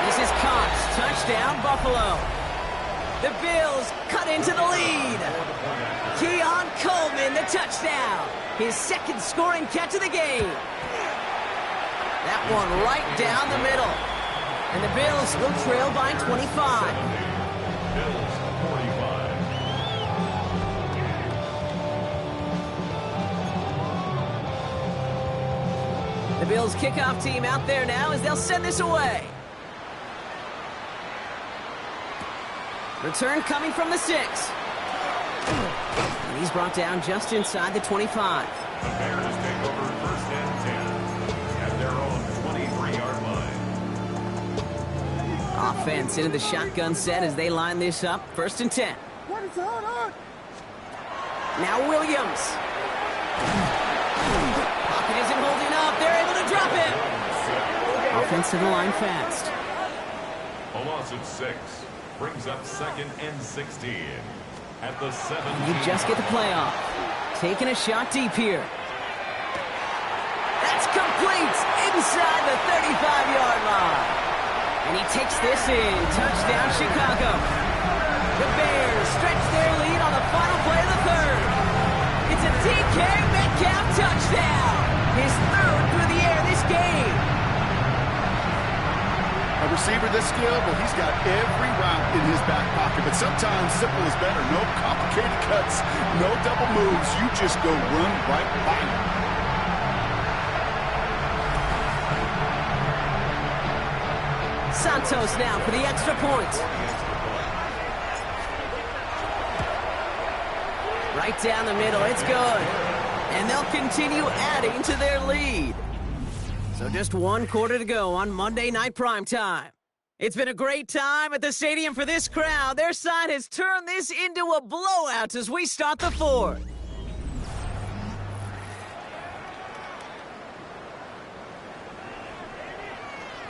This is Cox. Touchdown, Buffalo. The Bills cut into the lead. Keon Coleman, the touchdown. His 2nd scoring catch of the game. That one right down the middle. And the Bills will trail by 25. Bills 45. The Bills kickoff team out there now as they'll send this away. Return coming from the 6. And he's brought down just inside the 25. The Bears take over 1st and 10 at their own 23-yard line. Offense into the shotgun set as they line this up. 1st and 10. Now Williams. Pocket isn't holding up. They're able to drop it. Offense to the line fast. A loss of 6 brings up 2nd and 16 at the 7. You just get the playoff. Taking a shot deep here. That's complete inside the 35-yard line. And he takes this in. Touchdown, Chicago. The Bears stretch their lead on the final play of the 3rd. It's a DK Metcalf touchdown. His 3rd through the air this game. A receiver this skilled, well, he's got every route in his back pocket. But sometimes simple is better. No complicated cuts, no double moves. You just go run right by him. Santos now for the extra point. Right down the middle, it's good. And they'll continue adding to their lead. So just 1 quarter to go on Monday Night Primetime. It's been a great time at the stadium for this crowd. Their side has turned this into a blowout as we start the 4th.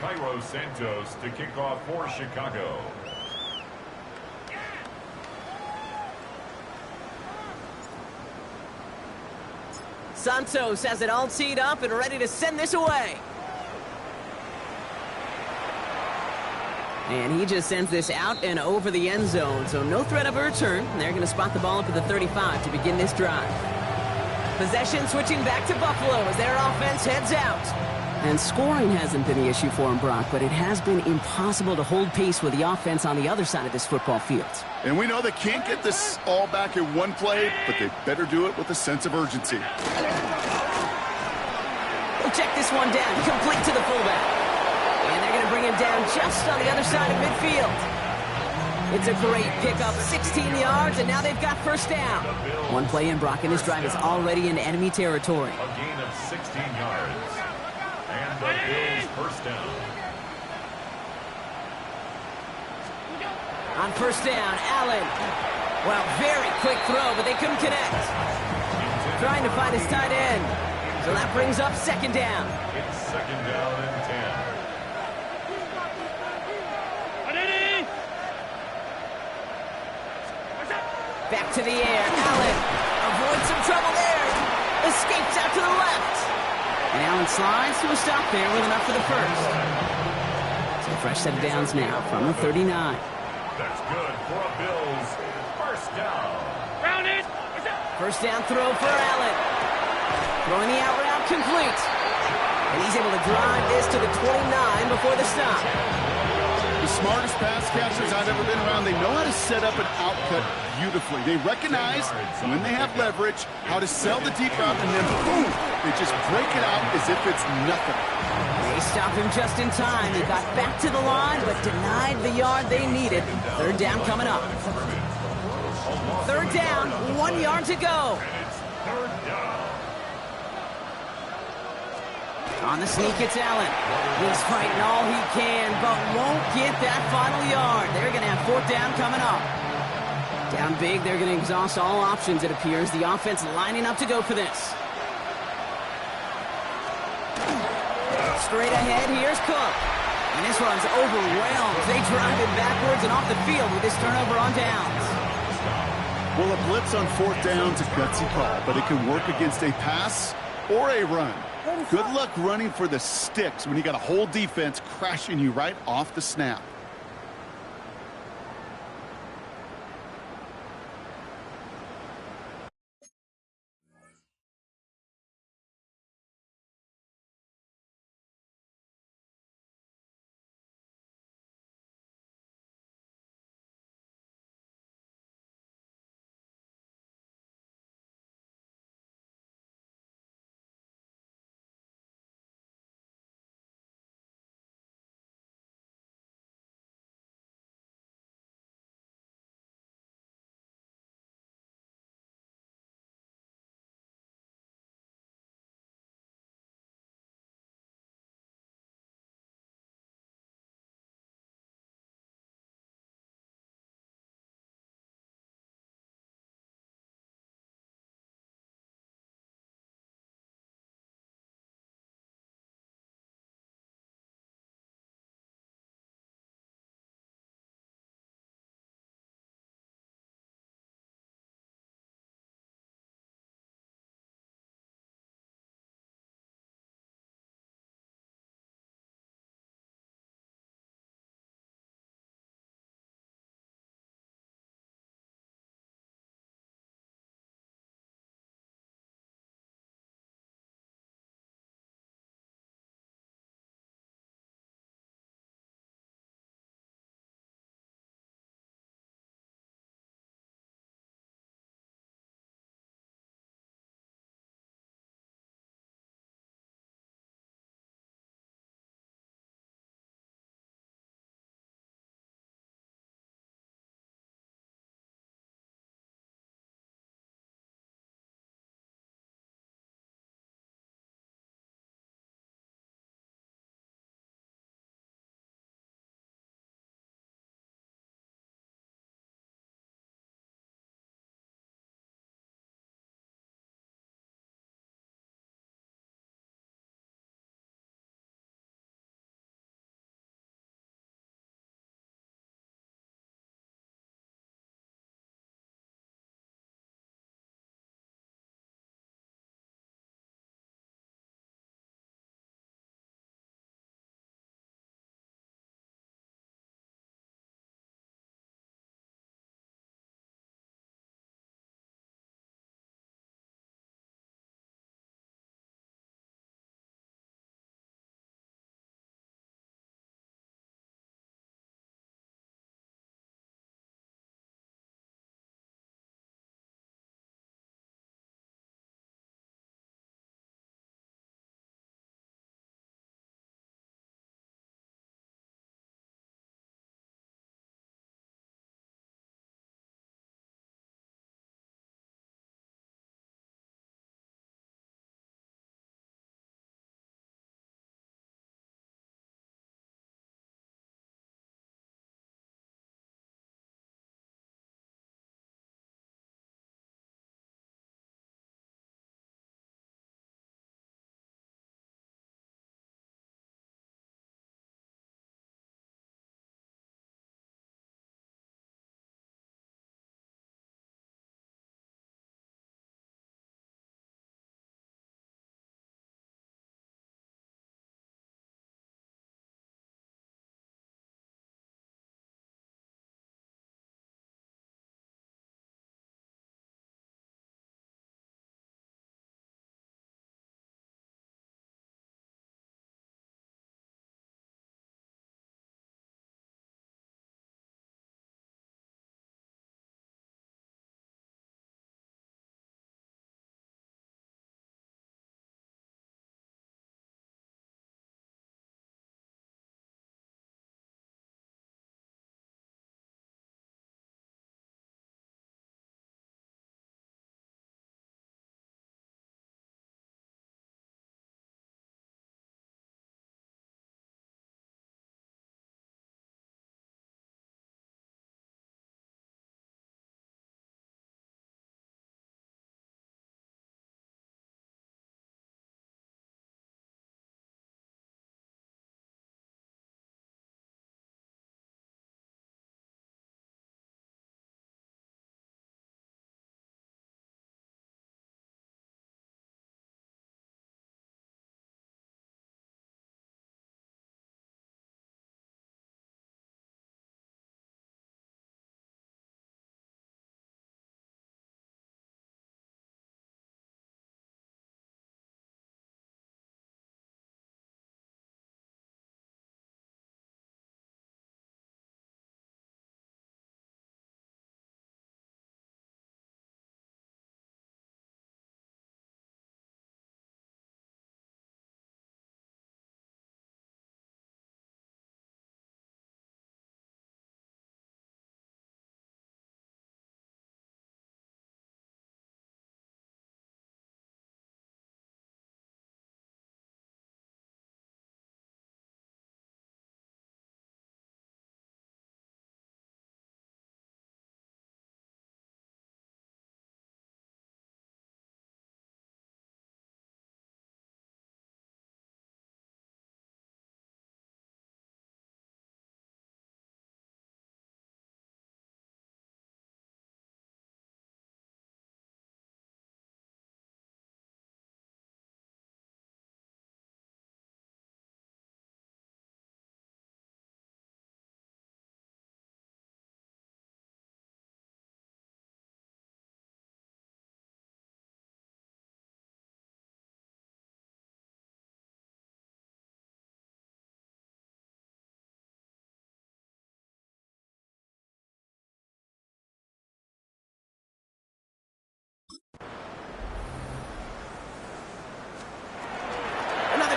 Cairo Santos to kick off for Chicago. Santos has it all teed up and ready to send this away. And he just sends this out and over the end zone, so no threat of a return. They're going to spot the ball up at the 35 to begin this drive. Possession switching back to Buffalo as their offense heads out. And scoring hasn't been the issue for him, Brock, but it has been impossible to hold pace with the offense on the other side of this football field. And we know they can't get this all back in one play, but they better do it with a sense of urgency. We'll check this one down, complete to the fullback. And they're going to bring him down just on the other side of midfield. It's a great pickup, 16 yards, and now they've got first down. One play in, Brock, and this drive is already in enemy territory. A gain of 16 yards. And the Bills first down. On first down, Allen. Well, very quick throw, but they couldn't connect. Trying to find his tight end. So that brings up second down. It's second down and 10. Back to the air, Allen avoids some trouble there. Escapes out to the left. And Allen slides to a stop there with enough for the first. So a fresh set of downs now from the 39. That's good for a Bills first down. Grounded. First down throw for Allen. Throwing the out route complete. And he's able to drive this to the 29 before the stop. The smartest pass catchers I've ever been around, they know how to set up an outcut beautifully. They recognize when they have leverage, how to sell the deep route, and then boom, they just break it out as if it's nothing. They stop him just in time. He got back to the line, but denied the yard they needed. Third down coming up. Third down, 1 yard to go. Third down. On the sneak, it's Allen. He's fighting all he can, but won't get that final yard. They're going to have fourth down coming up. Down big, they're going to exhaust all options, it appears. The offense lining up to go for this. Straight ahead, here's Cook. And this runs overwhelmed. They drive it backwards and off the field with this turnover on downs. Well, a blitz on fourth down's a gutsy call, but it can work against a pass or a run. Good luck running for the sticks when you got a whole defense crashing you right off the snap.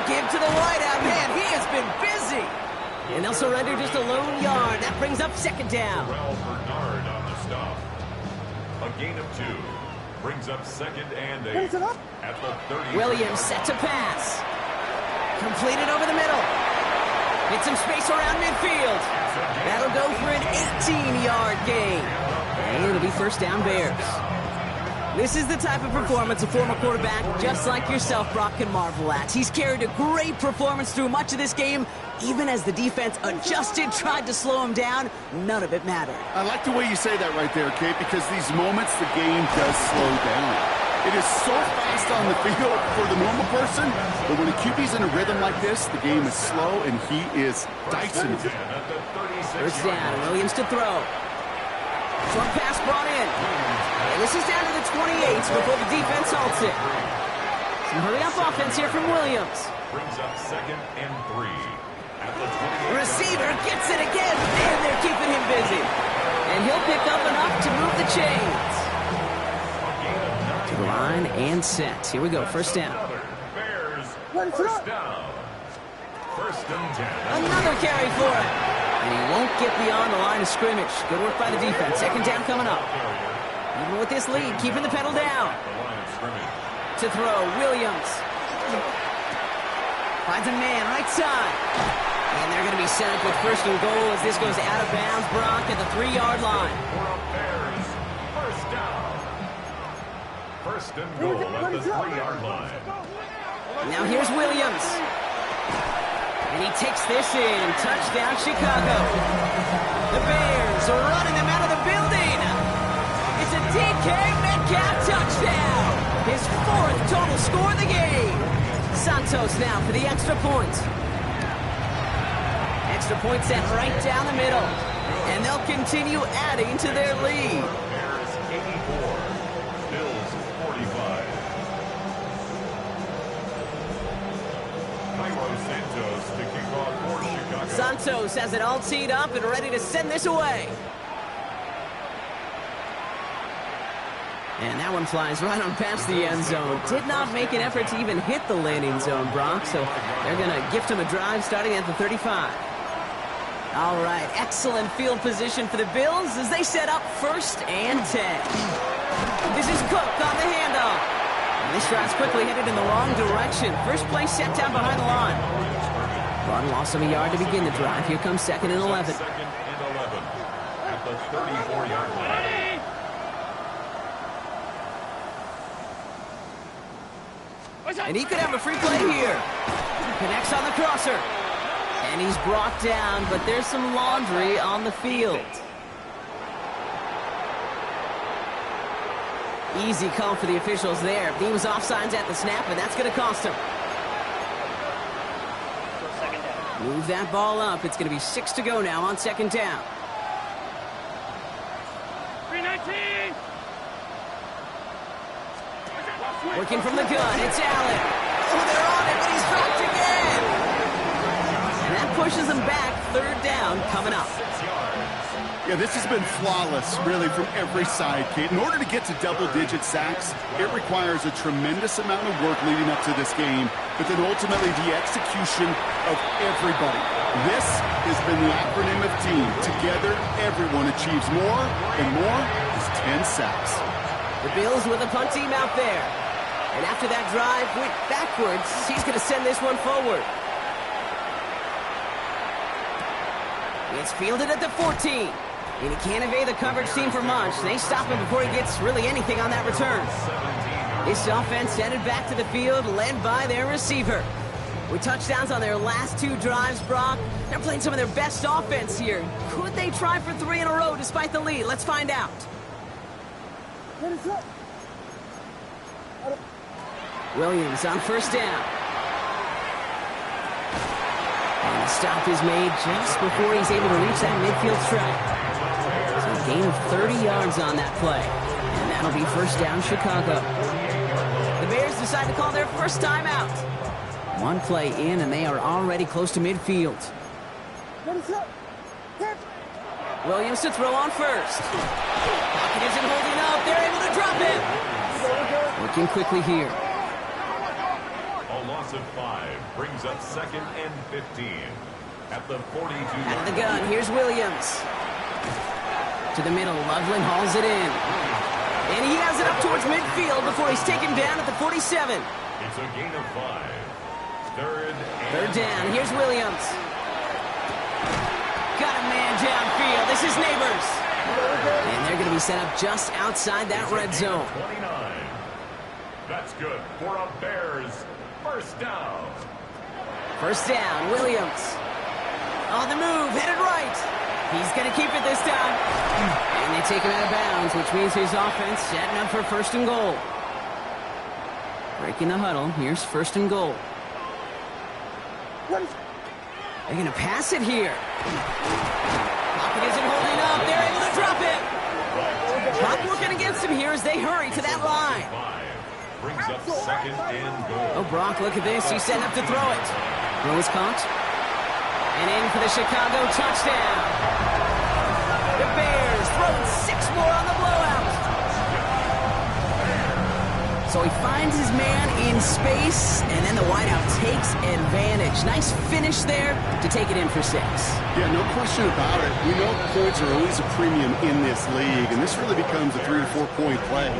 give to the wideout. Man, he has been busy. And they'll surrender just a lone yard. That brings up second down. Bernard on the stop. A gain of 2 brings up second and 8 at the 30. Williams set to pass. Completed over the middle. Get some space around midfield. That'll go for an 18-yard gain. And it'll be first down Bears. This is the type of performance a former quarterback just like yourself, Brock, can marvel at. He's carried a great performance through much of this game. Even as the defense adjusted, tried to slow him down, none of it mattered. I like the way you say that right there, Kate, because these moments the game does slow down. It is so fast on the field for the normal person, but when a QB's in a rhythm like this, the game is slow and he is dicing it. First down, Williams to throw. Short pass brought in. And this is down to the 28 before the defense halts it. Some hurry-up offense here from Williams. Brings up second and 3 at the 28. Receiver gets it again, and they're keeping him busy. And he'll pick up enough to move the chains. To the line and set. Here we go, first down. Bears, first down. First and 10. Another carry for him. And he won't get beyond the line of scrimmage. Good work by the defense. Second down coming up. Even with this lead, keeping the pedal down. To throw, Williams. Finds a man, right side. And they're going to be set up with first and goal as this goes out of bounds. Brock at the 3-yard line. Bears, first down. First and goal at the 3-yard line. Now here's Williams. And he takes this in. Touchdown, Chicago. The Bears are running them out of the building. It's a DK Metcalf touchdown. His 4th total score of the game. Santos now for the extra point. Extra point set right down the middle. And they'll continue adding to their lead. Bears 84, Bills 45. Cairo Santos to kick off for Chicago. Santos has it all teed up and ready to send this away. And that one flies right on past the end zone. Did not make an effort to even hit the landing zone, Brock. So they're going to gift him a drive starting at the 35. All right, excellent field position for the Bills as they set up first and 10. This is Cook on the handoff. And this drive's quickly headed in the wrong direction. First play set down behind the line. Run loss of a yard to begin the drive. Here comes second and 11. Second and 11 at the 34-yard line. And he could have a free play here. Connects on the crosser. And he's brought down, but there's some laundry on the field. Easy call for the officials there. He was offsides at the snap, and that's going to cost him. Move that ball up. It's going to be 6 to go now on second down. 319. Working from the gun, it's Allen. Oh, they're on it, but he's dropped again. And that pushes them back. Third down coming up. Yeah, this has been flawless, really, from every side, Kate. In order to get to double-digit sacks, it requires a tremendous amount of work leading up to this game, but then ultimately the execution of everybody. This has been the acronym of team. Together, everyone achieves more, and more is 10 sacks. The Bills with a punt team out there. And after that drive went backwards, he's going to send this one forward. It's fielded at the 14. And he can't evade the coverage team for much. They stop him before he gets really anything on that return. This offense headed back to the field, led by their receiver. With touchdowns on their last 2 drives, Brock, they're playing some of their best offense here. Could they try for 3 in a row despite the lead? Let's find out. Williams on first down. And the stop is made just before he's able to reach that midfield strike. So a gain of 30 yards on that play. And that'll be first down Chicago. The Bears decide to call their first timeout. 1 play in, and they are already close to midfield. Williams to throw on first. Pocket isn't holding up. They're able to drop it. Working quickly here. A loss loss of 5 brings up 2nd and 15 at the 42. Out of the gun, here's Williams. To the middle, Loveland hauls it in. And he has it up towards midfield before he's taken down at the 47. It's a gain of 5. Third down, here's Williams. Got a man downfield, this is Neighbors. And they're going to be set up just outside that red zone. 29. That's good for a Bears first down. First down, Williams. On the move, headed right. He's going to keep it this time. And they take him out of bounds, which means his offense setting up for 1st and goal. Breaking the huddle, here's 1st and goal. They're going to pass it here. Pocket isn't holding up. They're able to drop it. Clock working against him here as they hurry to that line. Brings up 2nd and goal. Oh, Brock, look at this. He's setting up to throw it. Throw is caught. And in for the Chicago touchdown. The Bears throwing 6 more on the blowout. So he finds his man in space, and then the wideout takes advantage. Nice finish there to take it in for 6. Yeah, no question about it. We know points are always a premium in this league, and this really becomes a 3 or 4 point play.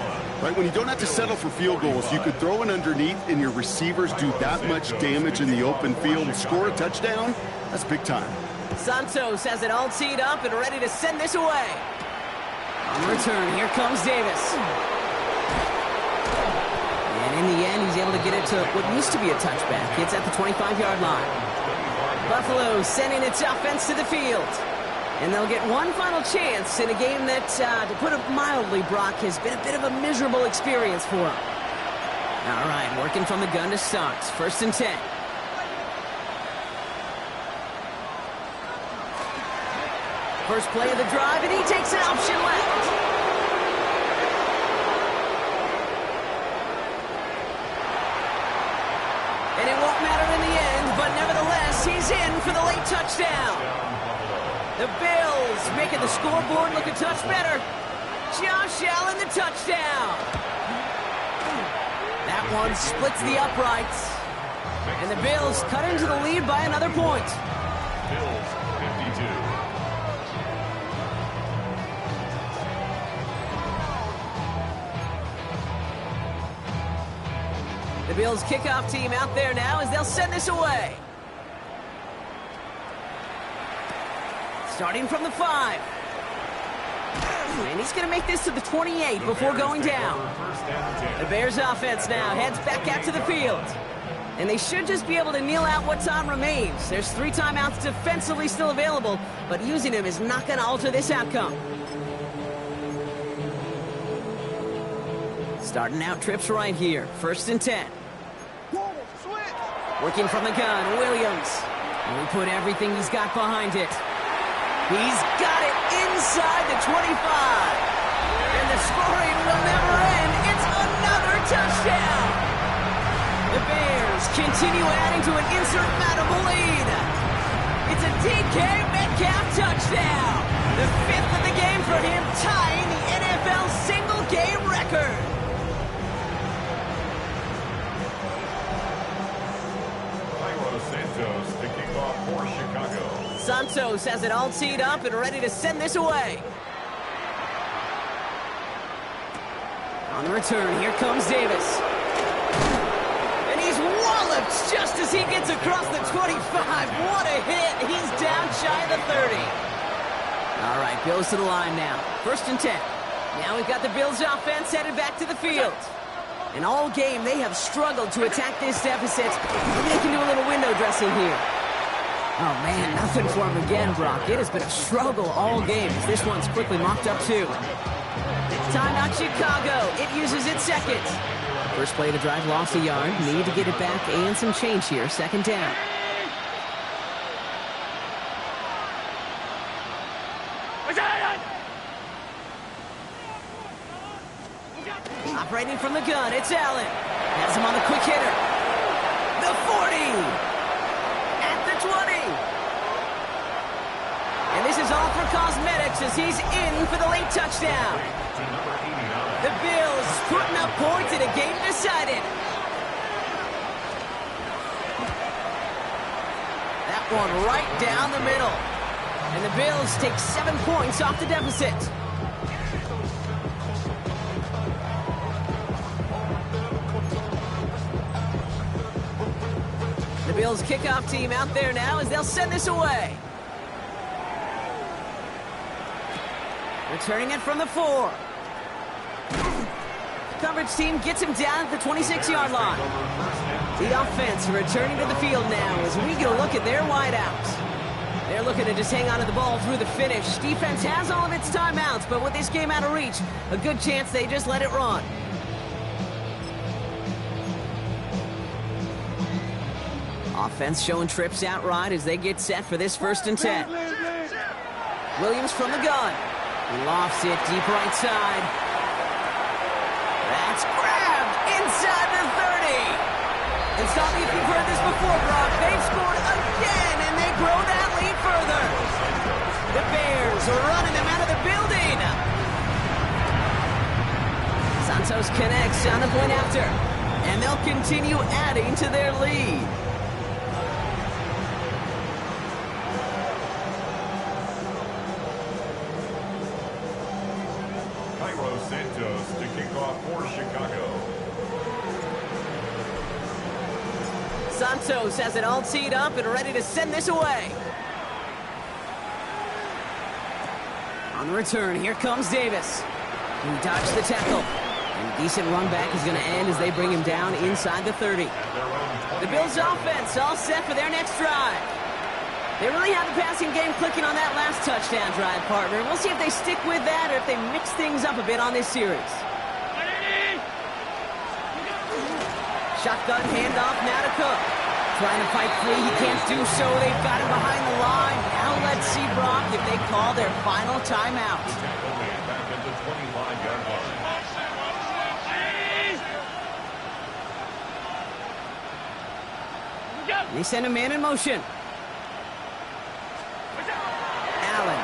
Right, when you don't have to settle for field goals, you could throw it underneath and your receivers do that much damage in the open field and score a touchdown. That's big time. Santos has it all teed up and ready to send this away. On the return, here comes Davis. And in the end, he's able to get it to what used to be a touchback. It's at the 25-yard line. Buffalo sending its offense to the field. And they'll get one final chance in a game that, to put it mildly, Brock, has been a bit of a miserable experience for him. All right, working from the gun to start. 1st and 10. First play of the drive, and he takes an option left. And it won't matter in the end, but nevertheless, he's in for the late touchdown. The Bills making the scoreboard look a touch better. Josh Allen, the touchdown. That one splits the uprights. And the Bills cut into the lead by another point. Bills 52. The Bills kickoff team out there now as they'll send this away. Starting from the 5. And he's going to make this to the 28 before going down. The Bears offense now heads back out to the field. And they should just be able to kneel out what time remains. There's 3 timeouts defensively still available, but using them is not going to alter this outcome. Starting out trips right here. 1st and 10. Working from the gun, Williams. And we put everything he's got behind it. He's got it inside the 25. And the scoring will never end. It's another touchdown. The Bears continue adding to an insurmountable lead. It's a DK Metcalf touchdown. The 5th of the game for him, tying the NFL single-game record. Santos to kick off for Chicago. Santos has it all teed up and ready to send this away. On the return, here comes Davis. And he's walloped just as he gets across the 25. What a hit. He's down shy of the 30. All right, goes to the line now. 1st and 10. Now we've got the Bills offense headed back to the field. And all game, they have struggled to attack this deficit. Maybe they can do a little window dressing here. Oh, man, nothing for him again, Brock. It has been a struggle all game. This one's quickly mocked up, too. Timeout, Chicago. It uses its 2nd. First play to drive, lost a yard. Need to get it back and some change here. 2nd down. Operating from the gun, it's Allen. Has him on the quick hitter. The 40. At the 20. And this is all for cosmetics as he's in for the late touchdown. The Bills putting up points in a game decided. one right down the middle. And the Bills take 7 points off the deficit. The Bills kickoff team out there now as they'll send this away. Returning it from the 4. Coverage team gets him down at the 26-yard line. The offense returning to the field now as we get a look at their wideouts. They're looking to just hang on to the ball through the finish. Defense has all of its timeouts, but with this game out of reach, a good chance they just let it run. Offense showing trips outright as they get set for this 1st and 10. Williams from the gun. He lofts it deep right side. That's grabbed inside the 30. And stop me if you've heard this before, Brock. They've scored again, and they grow that lead further. The Bears are running them out of the building. Santos connects on the point after, and they'll continue adding to their lead. Santos to kick off for Chicago. Santos has it all teed up and ready to send this away. On the return, here comes Davis. He dodged the tackle. And decent run back is going to end as they bring him down inside the 30. The Bills offense all set for their next drive. They really have the passing game clicking on that last touchdown drive, partner. We'll see if they stick with that or if they mix things up a bit on this series. Shotgun handoff now to Cook. Trying to fight free, he can't do so. They've got him behind the line. Now let's see, Brock, if they call their final timeout. They send a man in motion. Allen.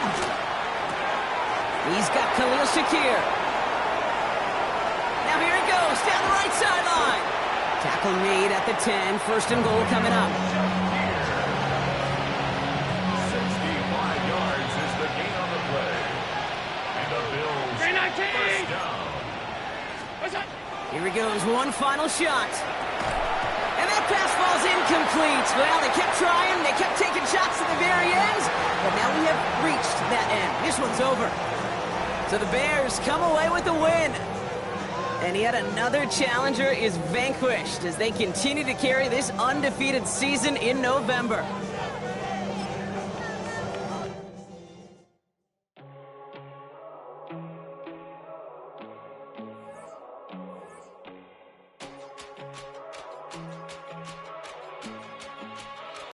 He's got Khalil Shakir. Now here he goes, down the right sideline. Tackle made at the 10, 1st and goal coming up. 65 yards is the gain on the play. And the Bills 1st down. Here he goes, one final shot. And that pass falls incomplete. Well, they kept trying, they kept taking shots at the very end, but now we have reached that end. This one's over. So the Bears come away with the win. And yet another challenger is vanquished as they continue to carry this undefeated season in November.